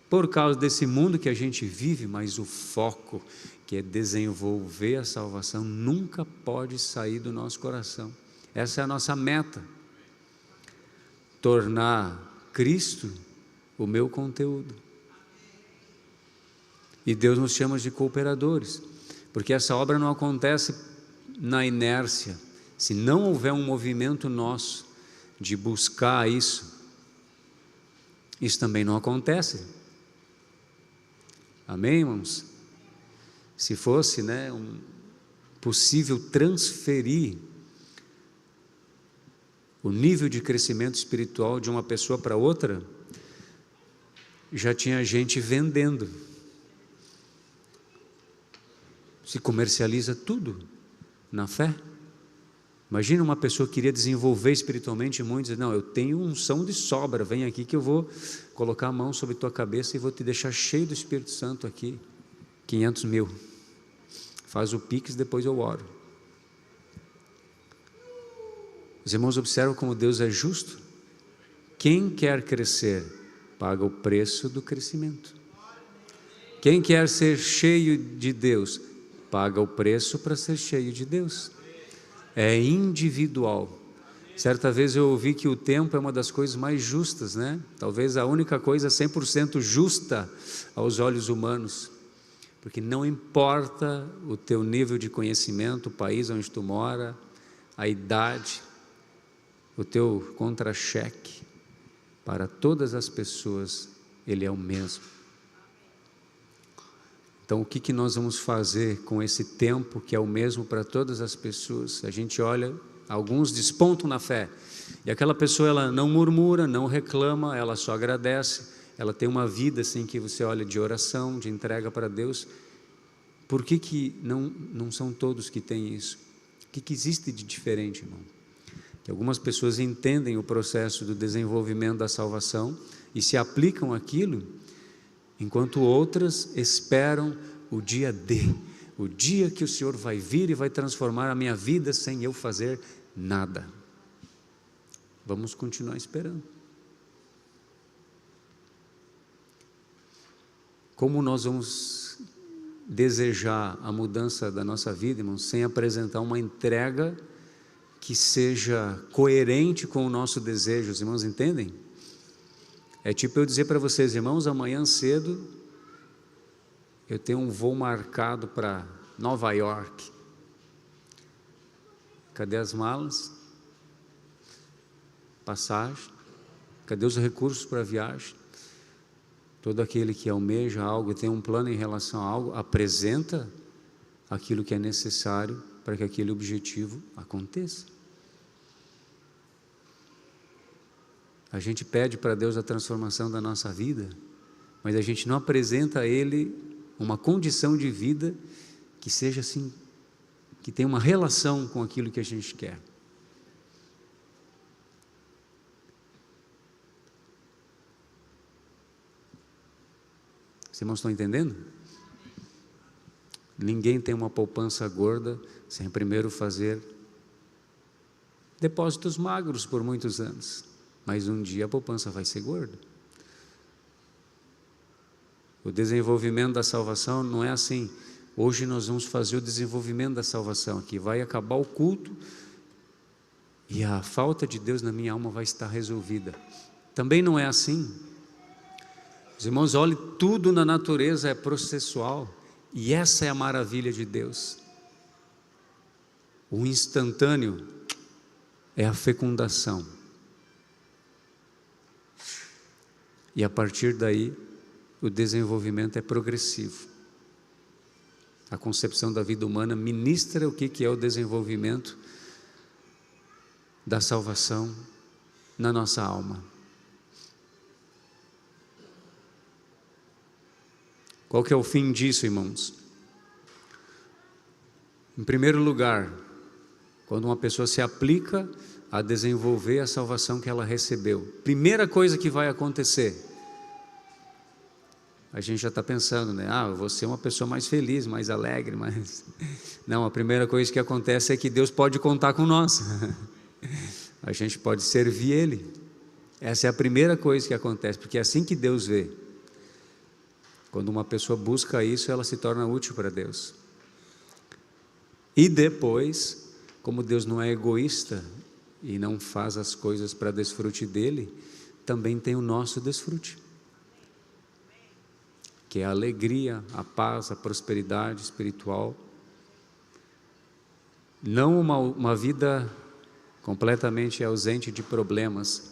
por causa desse mundo que a gente vive, mas o foco, que é desenvolver a salvação, nunca pode sair do nosso coração. Essa é a nossa meta. Tornar Cristo o meu conteúdo. E Deus nos chama de cooperadores, porque essa obra não acontece na inércia. Se não houver um movimento nosso de buscar isso também não acontece. Amém, irmãos? Se fosse, né, possível transferir o nível de crescimento espiritual de uma pessoa para outra, já tinha gente vendendo. Se comercializa tudo na fé. Imagina uma pessoa que queria desenvolver espiritualmente muito, dizer, não, eu tenho unção de sobra, vem aqui que eu vou colocar a mão sobre tua cabeça e vou te deixar cheio do Espírito Santo aqui, 500 mil, faz o Pix, depois eu oro. Os irmãos observam como Deus é justo. Quem quer crescer, paga o preço do crescimento. Quem quer ser cheio de Deus, paga o preço para ser cheio de Deus. É individual. Certa vez eu ouvi que o tempo é uma das coisas mais justas, né? Talvez a única coisa 100% justa aos olhos humanos, porque não importa o teu nível de conhecimento, o país onde tu mora, a idade, o teu contra-cheque, para todas as pessoas ele é o mesmo. Então, o que nós vamos fazer com esse tempo que é o mesmo para todas as pessoas? A gente olha, alguns despontam na fé, e aquela pessoa ela não murmura, não reclama, ela só agradece, ela tem uma vida assim que você olha de oração, de entrega para Deus. Por que não são todos que têm isso? O que existe de diferente, irmão? Que algumas pessoas entendem o processo do desenvolvimento da salvação e se aplicam àquilo, enquanto outras esperam o dia D, o dia que o Senhor vai vir e vai transformar a minha vida sem eu fazer nada. Vamos continuar esperando. Como nós vamos desejar a mudança da nossa vida, irmãos, sem apresentar uma entrega que seja coerente com o nosso desejo? Os irmãos entendem? É tipo eu dizer para vocês, irmãos, amanhã cedo eu tenho um voo marcado para Nova York. Cadê as malas? Passagem? Cadê os recursos para a viagem? Todo aquele que almeja algo e tem um plano em relação a algo, apresenta aquilo que é necessário para que aquele objetivo aconteça. A gente pede para Deus a transformação da nossa vida, mas a gente não apresenta a Ele uma condição de vida que seja assim, que tenha uma relação com aquilo que a gente quer. Os irmãos estão entendendo? Ninguém tem uma poupança gorda sem primeiro fazer depósitos magros por muitos anos. Mas um dia a poupança vai ser gorda. O desenvolvimento da salvação não é assim. Hoje nós vamos fazer o desenvolvimento da salvação aqui. Vai acabar o culto e a falta de Deus na minha alma vai estar resolvida. Também não é assim. Os irmãos, olhem, tudo na natureza é processual. E essa é a maravilha de Deus. O instantâneo é a fecundação. E a partir daí, o desenvolvimento é progressivo. A concepção da vida humana ministra o que é o desenvolvimento da salvação na nossa alma. Qual que é o fim disso, irmãos? Em primeiro lugar, quando uma pessoa se aplica a desenvolver a salvação que ela recebeu, primeira coisa que vai acontecer, a gente já está pensando, né? Eu vou ser uma pessoa mais feliz, mais alegre, mas... Não, a primeira coisa que acontece é que Deus pode contar com nós. A gente pode servir Ele. Essa é a primeira coisa que acontece, porque é assim que Deus vê. Quando uma pessoa busca isso, ela se torna útil para Deus. E depois, como Deus não é egoísta e não faz as coisas para desfrute dele, também tem o nosso desfrute, que é a alegria, a paz, a prosperidade espiritual. Não uma vida completamente ausente de problemas,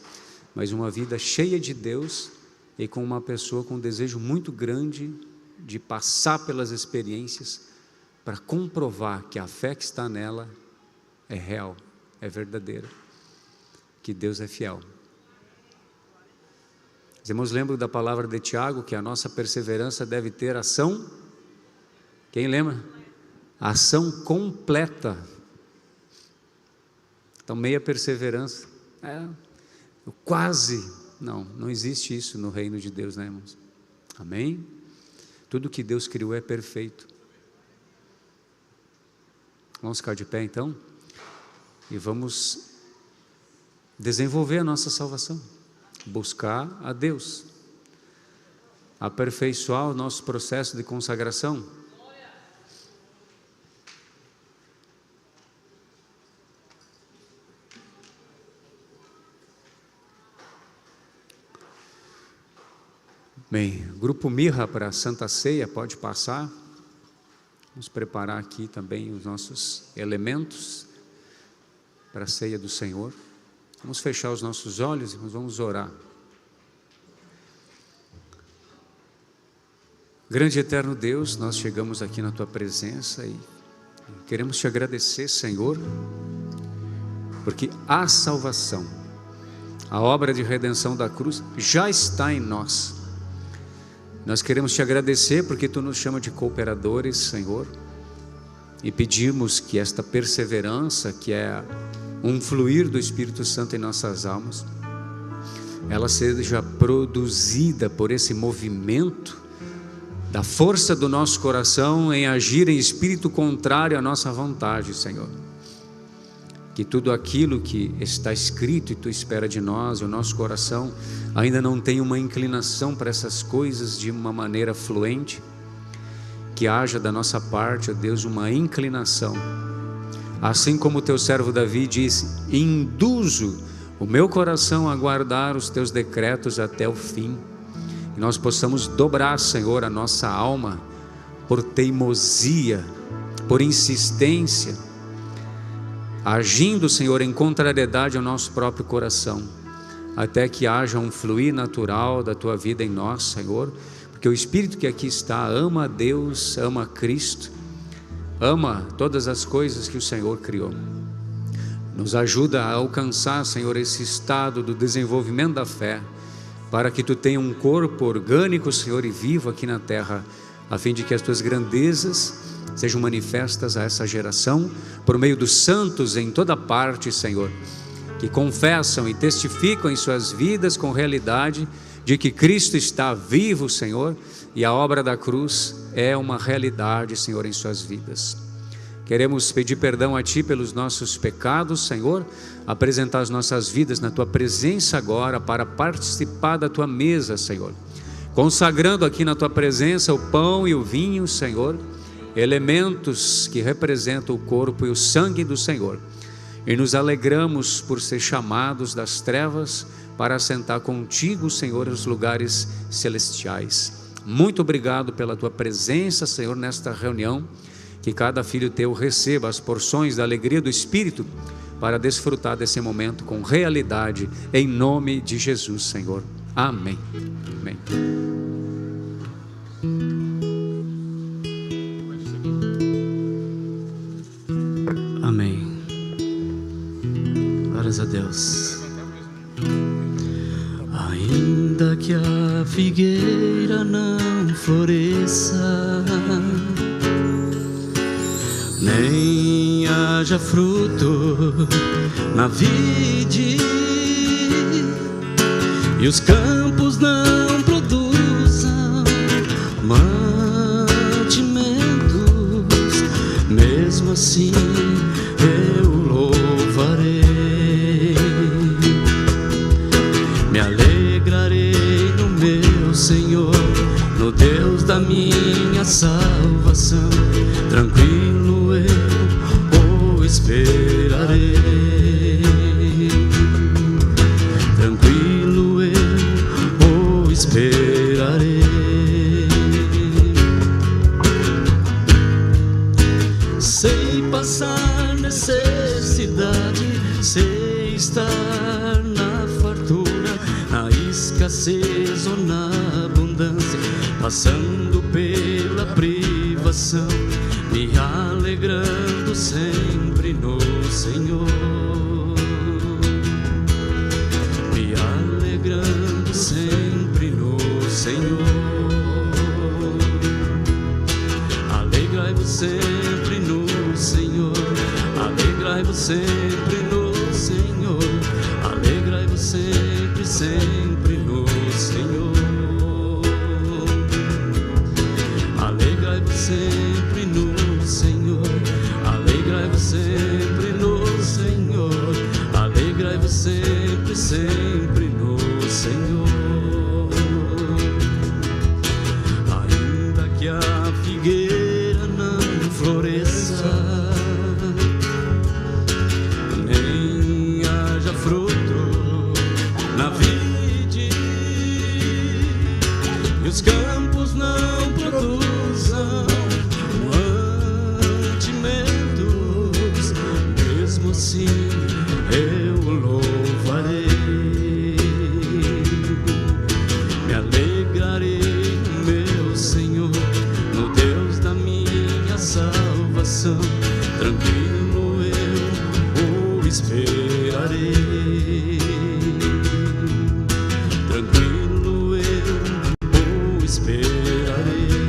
mas uma vida cheia de Deus e com uma pessoa com um desejo muito grande de passar pelas experiências para comprovar que a fé que está nela é real, é verdadeira, que Deus é fiel. Os irmãos lembram da palavra de Tiago, que a nossa perseverança deve ter ação? Quem lembra? Ação completa. Então, meia perseverança, quase, não existe isso no reino de Deus, né, irmãos? Amém? Tudo que Deus criou é perfeito. Vamos ficar de pé então? E vamos desenvolver a nossa salvação. Buscar a Deus, aperfeiçoar o nosso processo de consagração. Bem, grupo Mirra para a Santa Ceia, pode passar. Vamos preparar aqui também os nossos elementos para a ceia do Senhor. Vamos fechar os nossos olhos e vamos orar. Grande e eterno Deus, nós chegamos aqui na Tua presença e queremos Te agradecer, Senhor, porque a salvação, a obra de redenção da cruz já está em nós. Nós queremos Te agradecer porque Tu nos chama de cooperadores, Senhor, e pedimos que esta perseverança, que é um fluir do Espírito Santo em nossas almas, ela seja produzida por esse movimento da força do nosso coração em agir em espírito contrário à nossa vontade, Senhor. Que tudo aquilo que está escrito e Tu espera de nós, o nosso coração ainda não tem uma inclinação para essas coisas de uma maneira fluente, que haja da nossa parte, ó Deus, uma inclinação. Assim como o Teu servo Davi disse: induzo o meu coração a guardar os Teus decretos até o fim. E nós possamos dobrar, Senhor, a nossa alma por teimosia, por insistência, agindo, Senhor, em contrariedade ao nosso próprio coração, até que haja um fluir natural da Tua vida em nós, Senhor, porque o Espírito que aqui está ama a Deus, ama a Cristo, ama todas as coisas que o Senhor criou. Nos ajuda a alcançar, Senhor, esse estado do desenvolvimento da fé, para que Tu tenha um corpo orgânico, Senhor, e vivo aqui na terra, a fim de que as Tuas grandezas sejam manifestas a essa geração, por meio dos santos em toda parte, Senhor, que confessam e testificam em suas vidas com realidade de que Cristo está vivo, Senhor, e a obra da cruz é uma realidade, Senhor, em suas vidas. Queremos pedir perdão a Ti pelos nossos pecados, Senhor, apresentar as nossas vidas na Tua presença agora para participar da Tua mesa, Senhor, consagrando aqui na tua presença o pão e o vinho, Senhor, elementos que representam o corpo e o sangue do Senhor, e nos alegramos por ser chamados das trevas para assentar contigo, Senhor, nos lugares celestiais. Muito obrigado pela tua presença, Senhor, nesta reunião, que cada filho teu receba as porções da alegria do Espírito para desfrutar desse momento com realidade, em nome de Jesus, Senhor. Amém. Amém. Amém. Glórias a Deus. Ainda que a figueira não floresça, nem haja fruto na vide, e os campos não produzam mantimentos, mesmo assim eu louvarei, me alegrarei no meu Senhor, no Deus da minha salvação. Tranquilo eu o esperarei, tranquilo eu o esperarei. Sei passar necessidade, sei estar na fartura, na escassez ou na abundância, passando pela privação, me alegrando sempre no Senhor, me alegrando sempre no Senhor. Alegrai-vos sempre no Senhor, alegrai-vos sempre no Senhor, alegrai-vos sempre, sempre no Senhor. Alegrai-vos sempre no Senhor, alegrai-vos sempre no Senhor, alegrai-vos sempre, sempre no Senhor. Ainda que a figueira não floresça, nem haja fruto na vide, e os campos não produzam mantimentos, mesmo assim eu louvarei, me alegrarei no meu Senhor, no Deus da minha salvação. Tranquilo eu o esperarei, tranquilo eu o esperarei.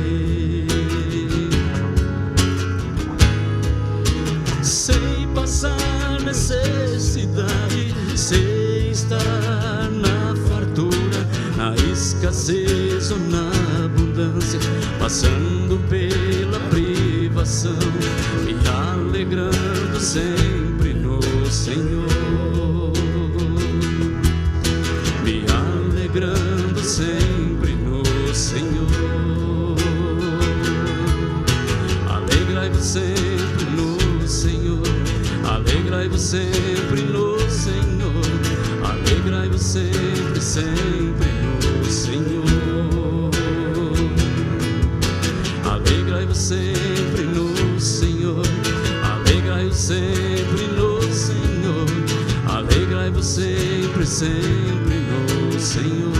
Sei passar necessidade, sei estar na fartura, na escassez ou na abundância, passando pela privação, me alegrando sempre no Senhor, me alegrando sempre no Senhor. Alegrai-vos sempre no Senhor, alegrai-vos sempre no Senhor, alegrai-vos sempre, sempre no Senhor. Alegrai-vos sempre no Senhor, alegrai-vos sempre no Senhor, alegrai-vos sempre, sempre no Senhor.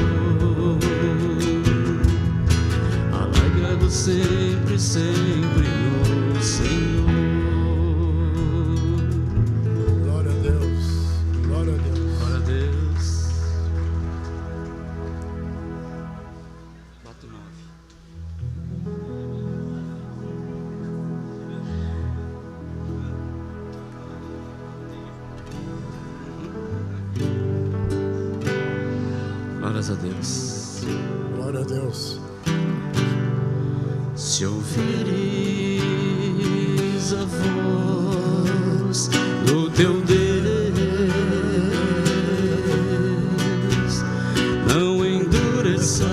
Alegrai-vos sempre, sempre no Senhor. Glória a Deus, glória a Deus. Glória a Deus. Bate 9. Glórias a Deus. Glória a Deus. Se ouvires a voz do teu Deus, não endureças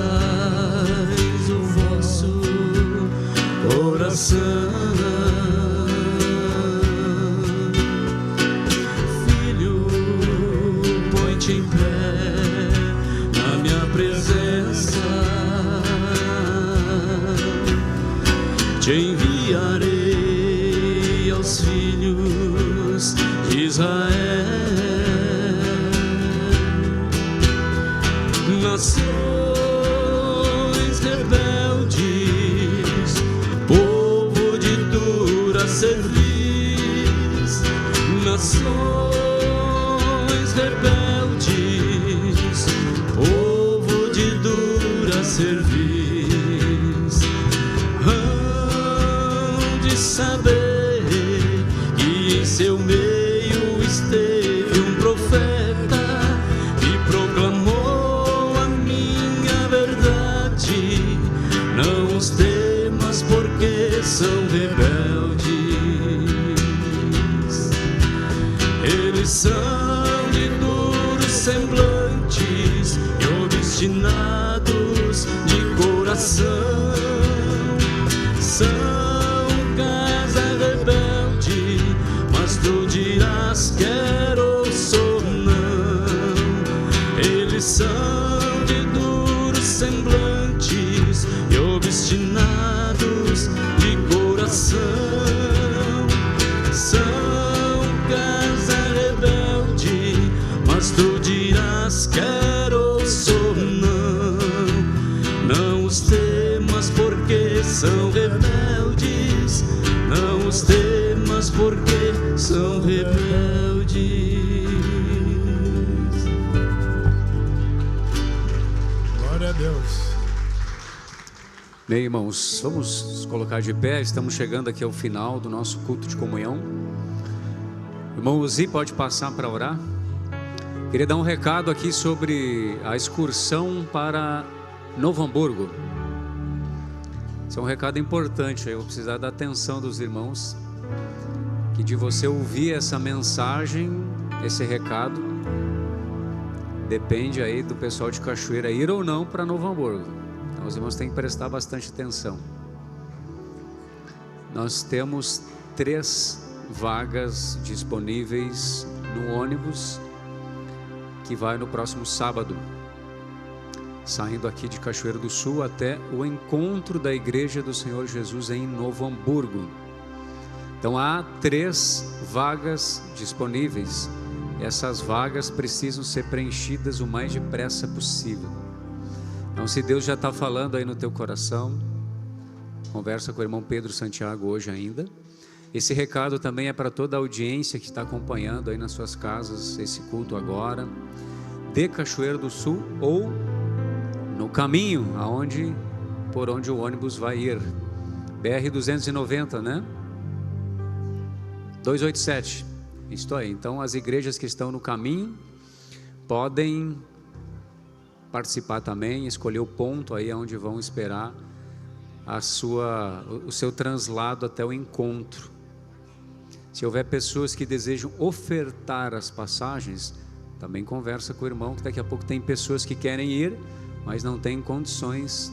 coração. Filho, põe-te em pé na minha presença. Te enviarei aos filhos de Israel. Nações rebeldes, povo de dura cerviz. Nações rebeldes, povo de dura cerviz. Hão de saber que em seu meio esteve um profeta que proclamou a minha verdade. Não os temas, porque são rebeldes. Eles são de duros semblantes e obstinados de coração. São casa rebelde, mas tu dirás quero ou sou não. Eles são de duros semblantes e obstinados de coração. São casa rebelde, mas tu dirás quero ou sou não. Não os temas, porque são rebeldes. Não os temas, porque são rebeldes. Glória a Deus. Bem, irmãos, vamos nos colocar de pé. Estamos chegando aqui ao final do nosso culto de comunhão. Irmão Uzi, pode passar para orar? Queria dar um recado aqui sobre a excursão para Novo Hamburgo. Esse é um recado importante. Eu vou precisar da atenção dos irmãos, que de você ouvir essa mensagem, esse recado, depende aí do pessoal de Cachoeira ir ou não para Novo Hamburgo. Então os irmãos têm que prestar bastante atenção. Nós temos 3 vagas disponíveis no ônibus que vai no próximo sábado, saindo aqui de Cachoeira do Sul até o encontro da Igreja do Senhor Jesus em Novo Hamburgo. Então há 3 vagas disponíveis. Essas vagas precisam ser preenchidas o mais depressa possível. Então, se Deus já está falando aí no teu coração, conversa com o irmão Pedro Santiago hoje ainda. Esse recado também é para toda a audiência que está acompanhando aí nas suas casas esse culto agora, de Cachoeira do Sul ou no caminho por onde o ônibus vai ir. BR-290, né? 287. Isto aí. Então as igrejas que estão no caminho podem participar também, escolher o ponto aí onde vão esperar o seu translado até o encontro. Se houver pessoas que desejam ofertar as passagens, também conversa com o irmão, que daqui a pouco tem pessoas que querem ir, mas não tem condições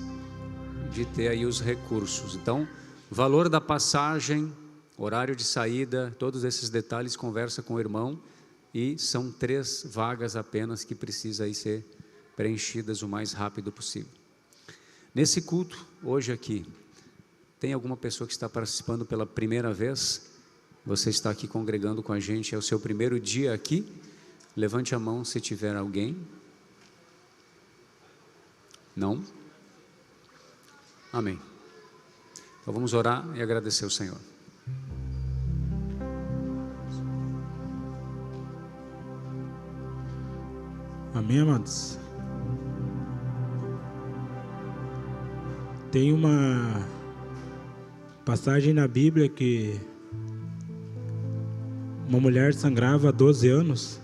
de ter aí os recursos. Então, valor da passagem, horário de saída, todos esses detalhes, conversa com o irmão. E são 3 vagas apenas que precisam aí ser preenchidas o mais rápido possível. Nesse culto, hoje aqui, tem alguma pessoa que está participando pela primeira vez? Você está aqui congregando com a gente, é o seu primeiro dia aqui? Levante a mão se tiver alguém. Não? Amém. Então vamos orar e agradecer ao Senhor. Amém, amados? Tem uma passagem na Bíblia que uma mulher sangrava há 12 anos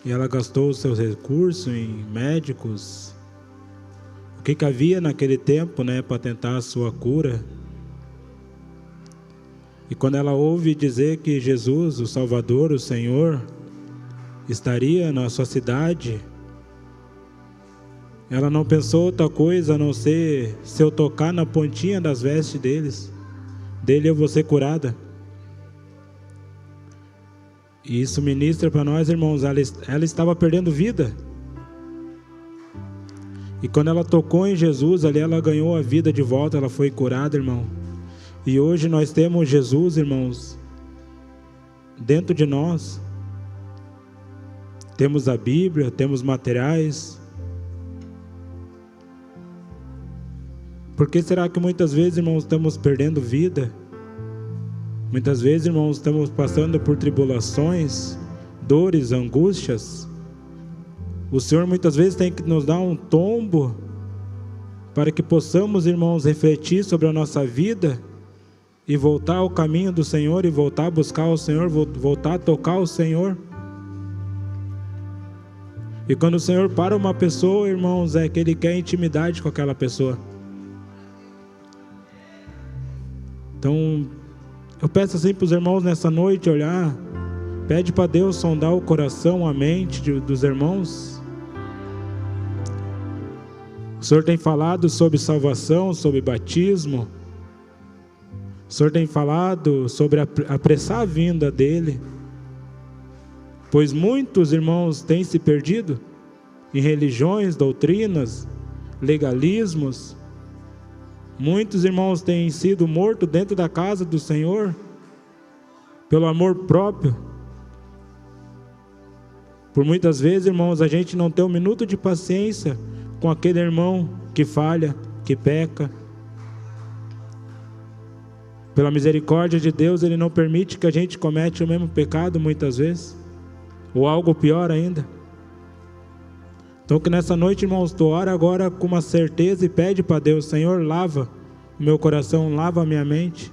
e ela gastou os seus recursos em médicos, o que havia naquele tempo, né, para tentar a sua cura. E quando ela ouve dizer que Jesus, o Salvador, o Senhor, estaria na sua cidade, ela não pensou outra coisa a não ser, se eu tocar na pontinha das vestes dele eu vou ser curada. E isso ministra para nós, irmãos, ela estava perdendo vida. E quando ela tocou em Jesus, ali ela ganhou a vida de volta, ela foi curada, irmão. E hoje nós temos Jesus, irmãos, dentro de nós. Temos a Bíblia, temos materiais. Por que será que muitas vezes, irmãos, estamos perdendo vida? Muitas vezes, irmãos, estamos passando por tribulações, dores, angústias. O Senhor muitas vezes tem que nos dar um tombo para que possamos, irmãos, refletir sobre a nossa vida e voltar ao caminho do Senhor e voltar a buscar o Senhor, voltar a tocar o Senhor. E quando o Senhor para uma pessoa, irmãos, é que Ele quer intimidade com aquela pessoa. Então, eu peço assim para os irmãos nessa noite olhar, pede para Deus sondar o coração, a mente dos irmãos. O Senhor tem falado sobre salvação, sobre batismo. O Senhor tem falado sobre apressar a vinda dEle. Pois muitos irmãos têm se perdido em religiões, doutrinas, legalismos. Muitos irmãos têm sido mortos dentro da casa do Senhor pelo amor próprio. Por muitas vezes, irmãos, a gente não tem um minuto de paciência com aquele irmão que falha, que peca. Pela misericórdia de Deus, Ele não permite que a gente cometa o mesmo pecado muitas vezes, ou algo pior ainda. Então que nessa noite, irmãos, tu ora agora com uma certeza e pede para Deus: Senhor, lava o meu coração, lava a minha mente,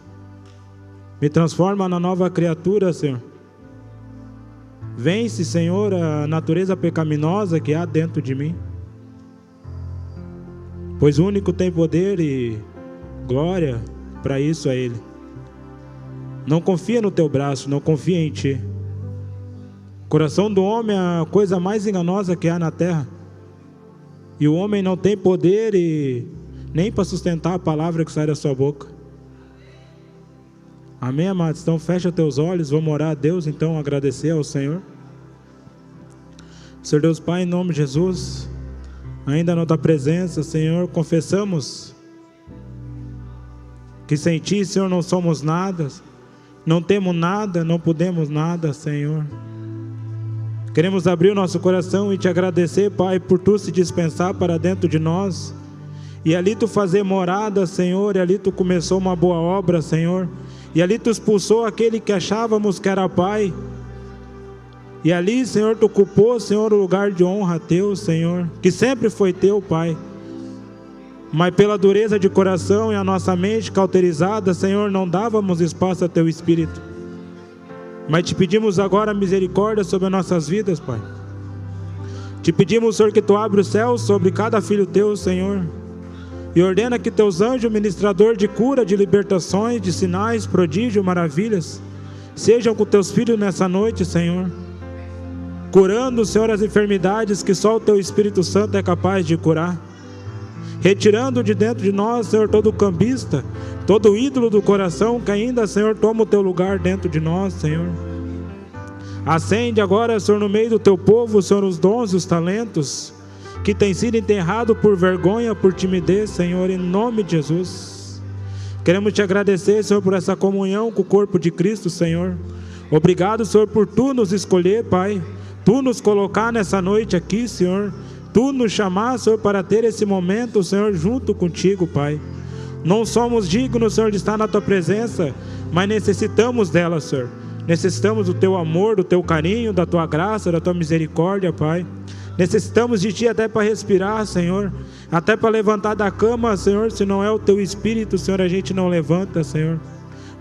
me transforma na nova criatura, Senhor. Vence, Senhor, a natureza pecaminosa que há dentro de mim, pois o único tem poder e glória para isso é Ele. Não confia no teu braço, não confia em ti. O coração do homem é a coisa mais enganosa que há na terra. E o homem não tem poder nem para sustentar a palavra que sai da sua boca. Amém, amados? Então fecha teus olhos, vamos orar a Deus, então agradecer ao Senhor. Senhor Deus Pai, em nome de Jesus, ainda na tua presença, Senhor, confessamos que sem ti, Senhor, não somos nada, não temos nada, não podemos nada, Senhor. Queremos abrir o nosso coração e te agradecer, Pai, por tu se dispensar para dentro de nós, e ali tu fazer morada, Senhor, e ali tu começou uma boa obra, Senhor, e ali tu expulsou aquele que achávamos que era Pai, e ali, Senhor, tu ocupou, Senhor, o lugar de honra teu, Senhor, que sempre foi teu, Pai. Mas pela dureza de coração e a nossa mente cauterizada, Senhor, não dávamos espaço a teu Espírito. Mas te pedimos agora misericórdia sobre as nossas vidas, Pai. Te pedimos, Senhor, que tu abra o céu sobre cada filho teu, Senhor, e ordena que teus anjos, ministrador de cura, de libertações, de sinais, prodígios, maravilhas, sejam com teus filhos nessa noite, Senhor, curando, Senhor, as enfermidades que só o teu Espírito Santo é capaz de curar. Retirando de dentro de nós, Senhor, todo cambista, todo ídolo do coração que ainda, Senhor, toma o teu lugar dentro de nós, Senhor. Acende agora, Senhor, no meio do teu povo, Senhor, os dons e os talentos que têm sido enterrados por vergonha, por timidez, Senhor, em nome de Jesus. Queremos te agradecer, Senhor, por essa comunhão com o corpo de Cristo, Senhor. Obrigado, Senhor, por tu nos escolher, Pai, tu nos colocar nessa noite aqui, Senhor, tu nos chamar, Senhor, para ter esse momento, Senhor, junto contigo, Pai. Não somos dignos, Senhor, de estar na tua presença, mas necessitamos dela, Senhor. Necessitamos do teu amor, do teu carinho, da tua graça, da tua misericórdia, Pai. Necessitamos de ti até para respirar, Senhor, até para levantar da cama, Senhor. Se não é o teu Espírito, Senhor, a gente não levanta, Senhor.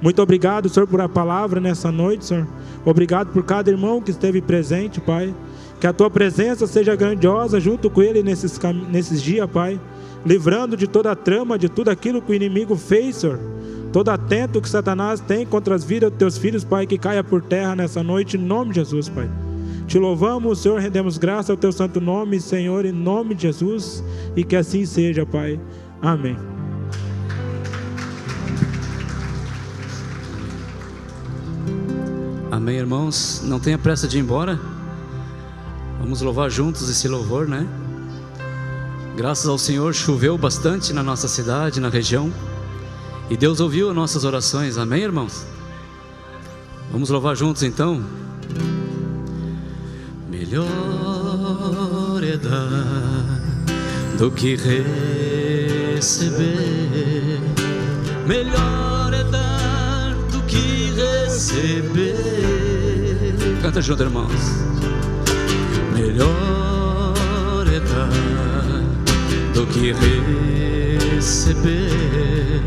Muito obrigado, Senhor, por a palavra nessa noite, Senhor. Obrigado por cada irmão que esteve presente, Pai. Que a tua presença seja grandiosa junto com ele nesses dias, Pai. Livrando de toda a trama, de tudo aquilo que o inimigo fez, Senhor. Todo atento que Satanás tem contra as vidas dos teus filhos, Pai, que caia por terra nessa noite, em nome de Jesus, Pai. Te louvamos, Senhor, rendemos graça ao Teu santo nome, Senhor, em nome de Jesus, e que assim seja, Pai. Amém. Amém, irmãos. Não tenha pressa de ir embora. Vamos louvar juntos esse louvor, né? Graças ao Senhor, choveu bastante na nossa cidade, na região, e Deus ouviu as nossas orações. Amém, irmãos? Vamos louvar juntos então. Melhor é dar do que receber. Melhor é dar do que receber. Canta junto, irmãos. Melhor é dar do que receber.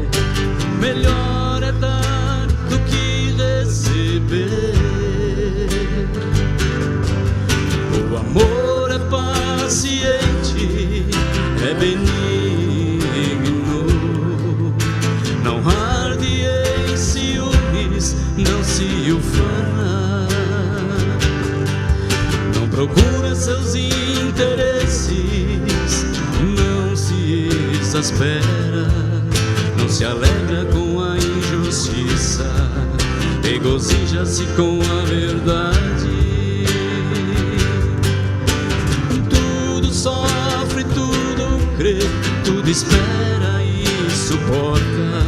Melhor é dar do que receber. O amor é paciente, é benigno, não arde em ciúmes, não se ufana, não procura seus interesses, não se exaspera, não se alegra com a injustiça, regozija-se com a verdade. Tudo sofre, tudo crê, tudo espera e suporta.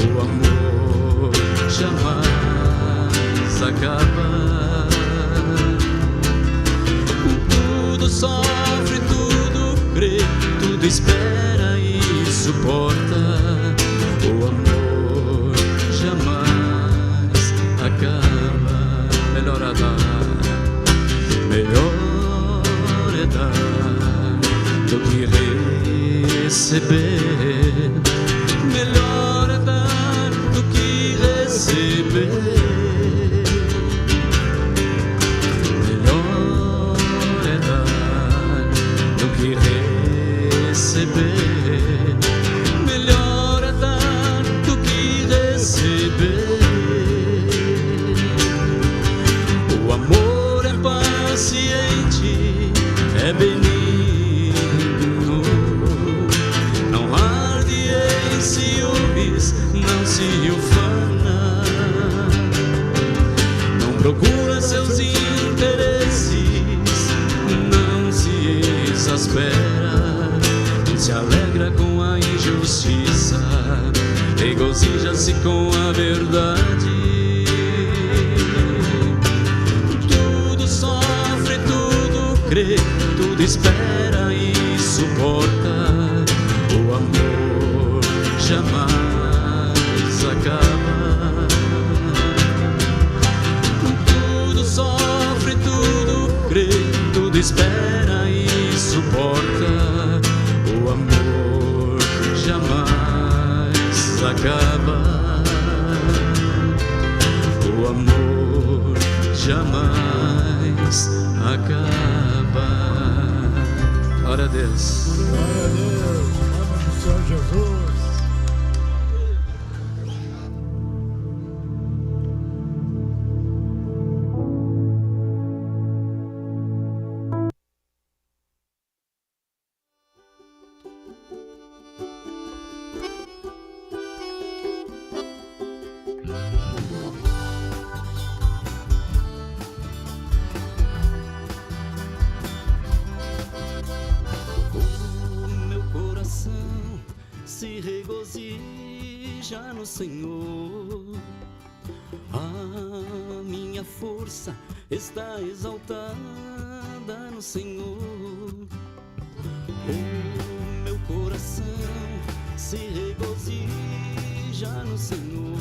O amor jamais acaba. Tudo sofre, tudo crê, tudo espera e suporta. O amor jamais acaba. Melhor a dar, melhor é dar do que receber. Melhor é dar do que receber. Melhor é dar do que receber. Melhor é dar do que receber. O amor é paciente, é benigno, não arde em ciúmes, não se ufana, não procura seus interesses, não se exaspera, não se alegra com a injustiça, regozija-se com a verdade. Tudo sofre, tudo crê, tudo espera e suporta. O amor jamais acaba. Tudo sofre, tudo crê, tudo espera e suporta. O amor jamais acaba. O amor jamais acaba. Glória a Deus. Glória a Deus. Em nome do Senhor Jesus. Se regozija no Senhor, a minha força está exaltada no Senhor. O meu coração se regozija no Senhor,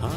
a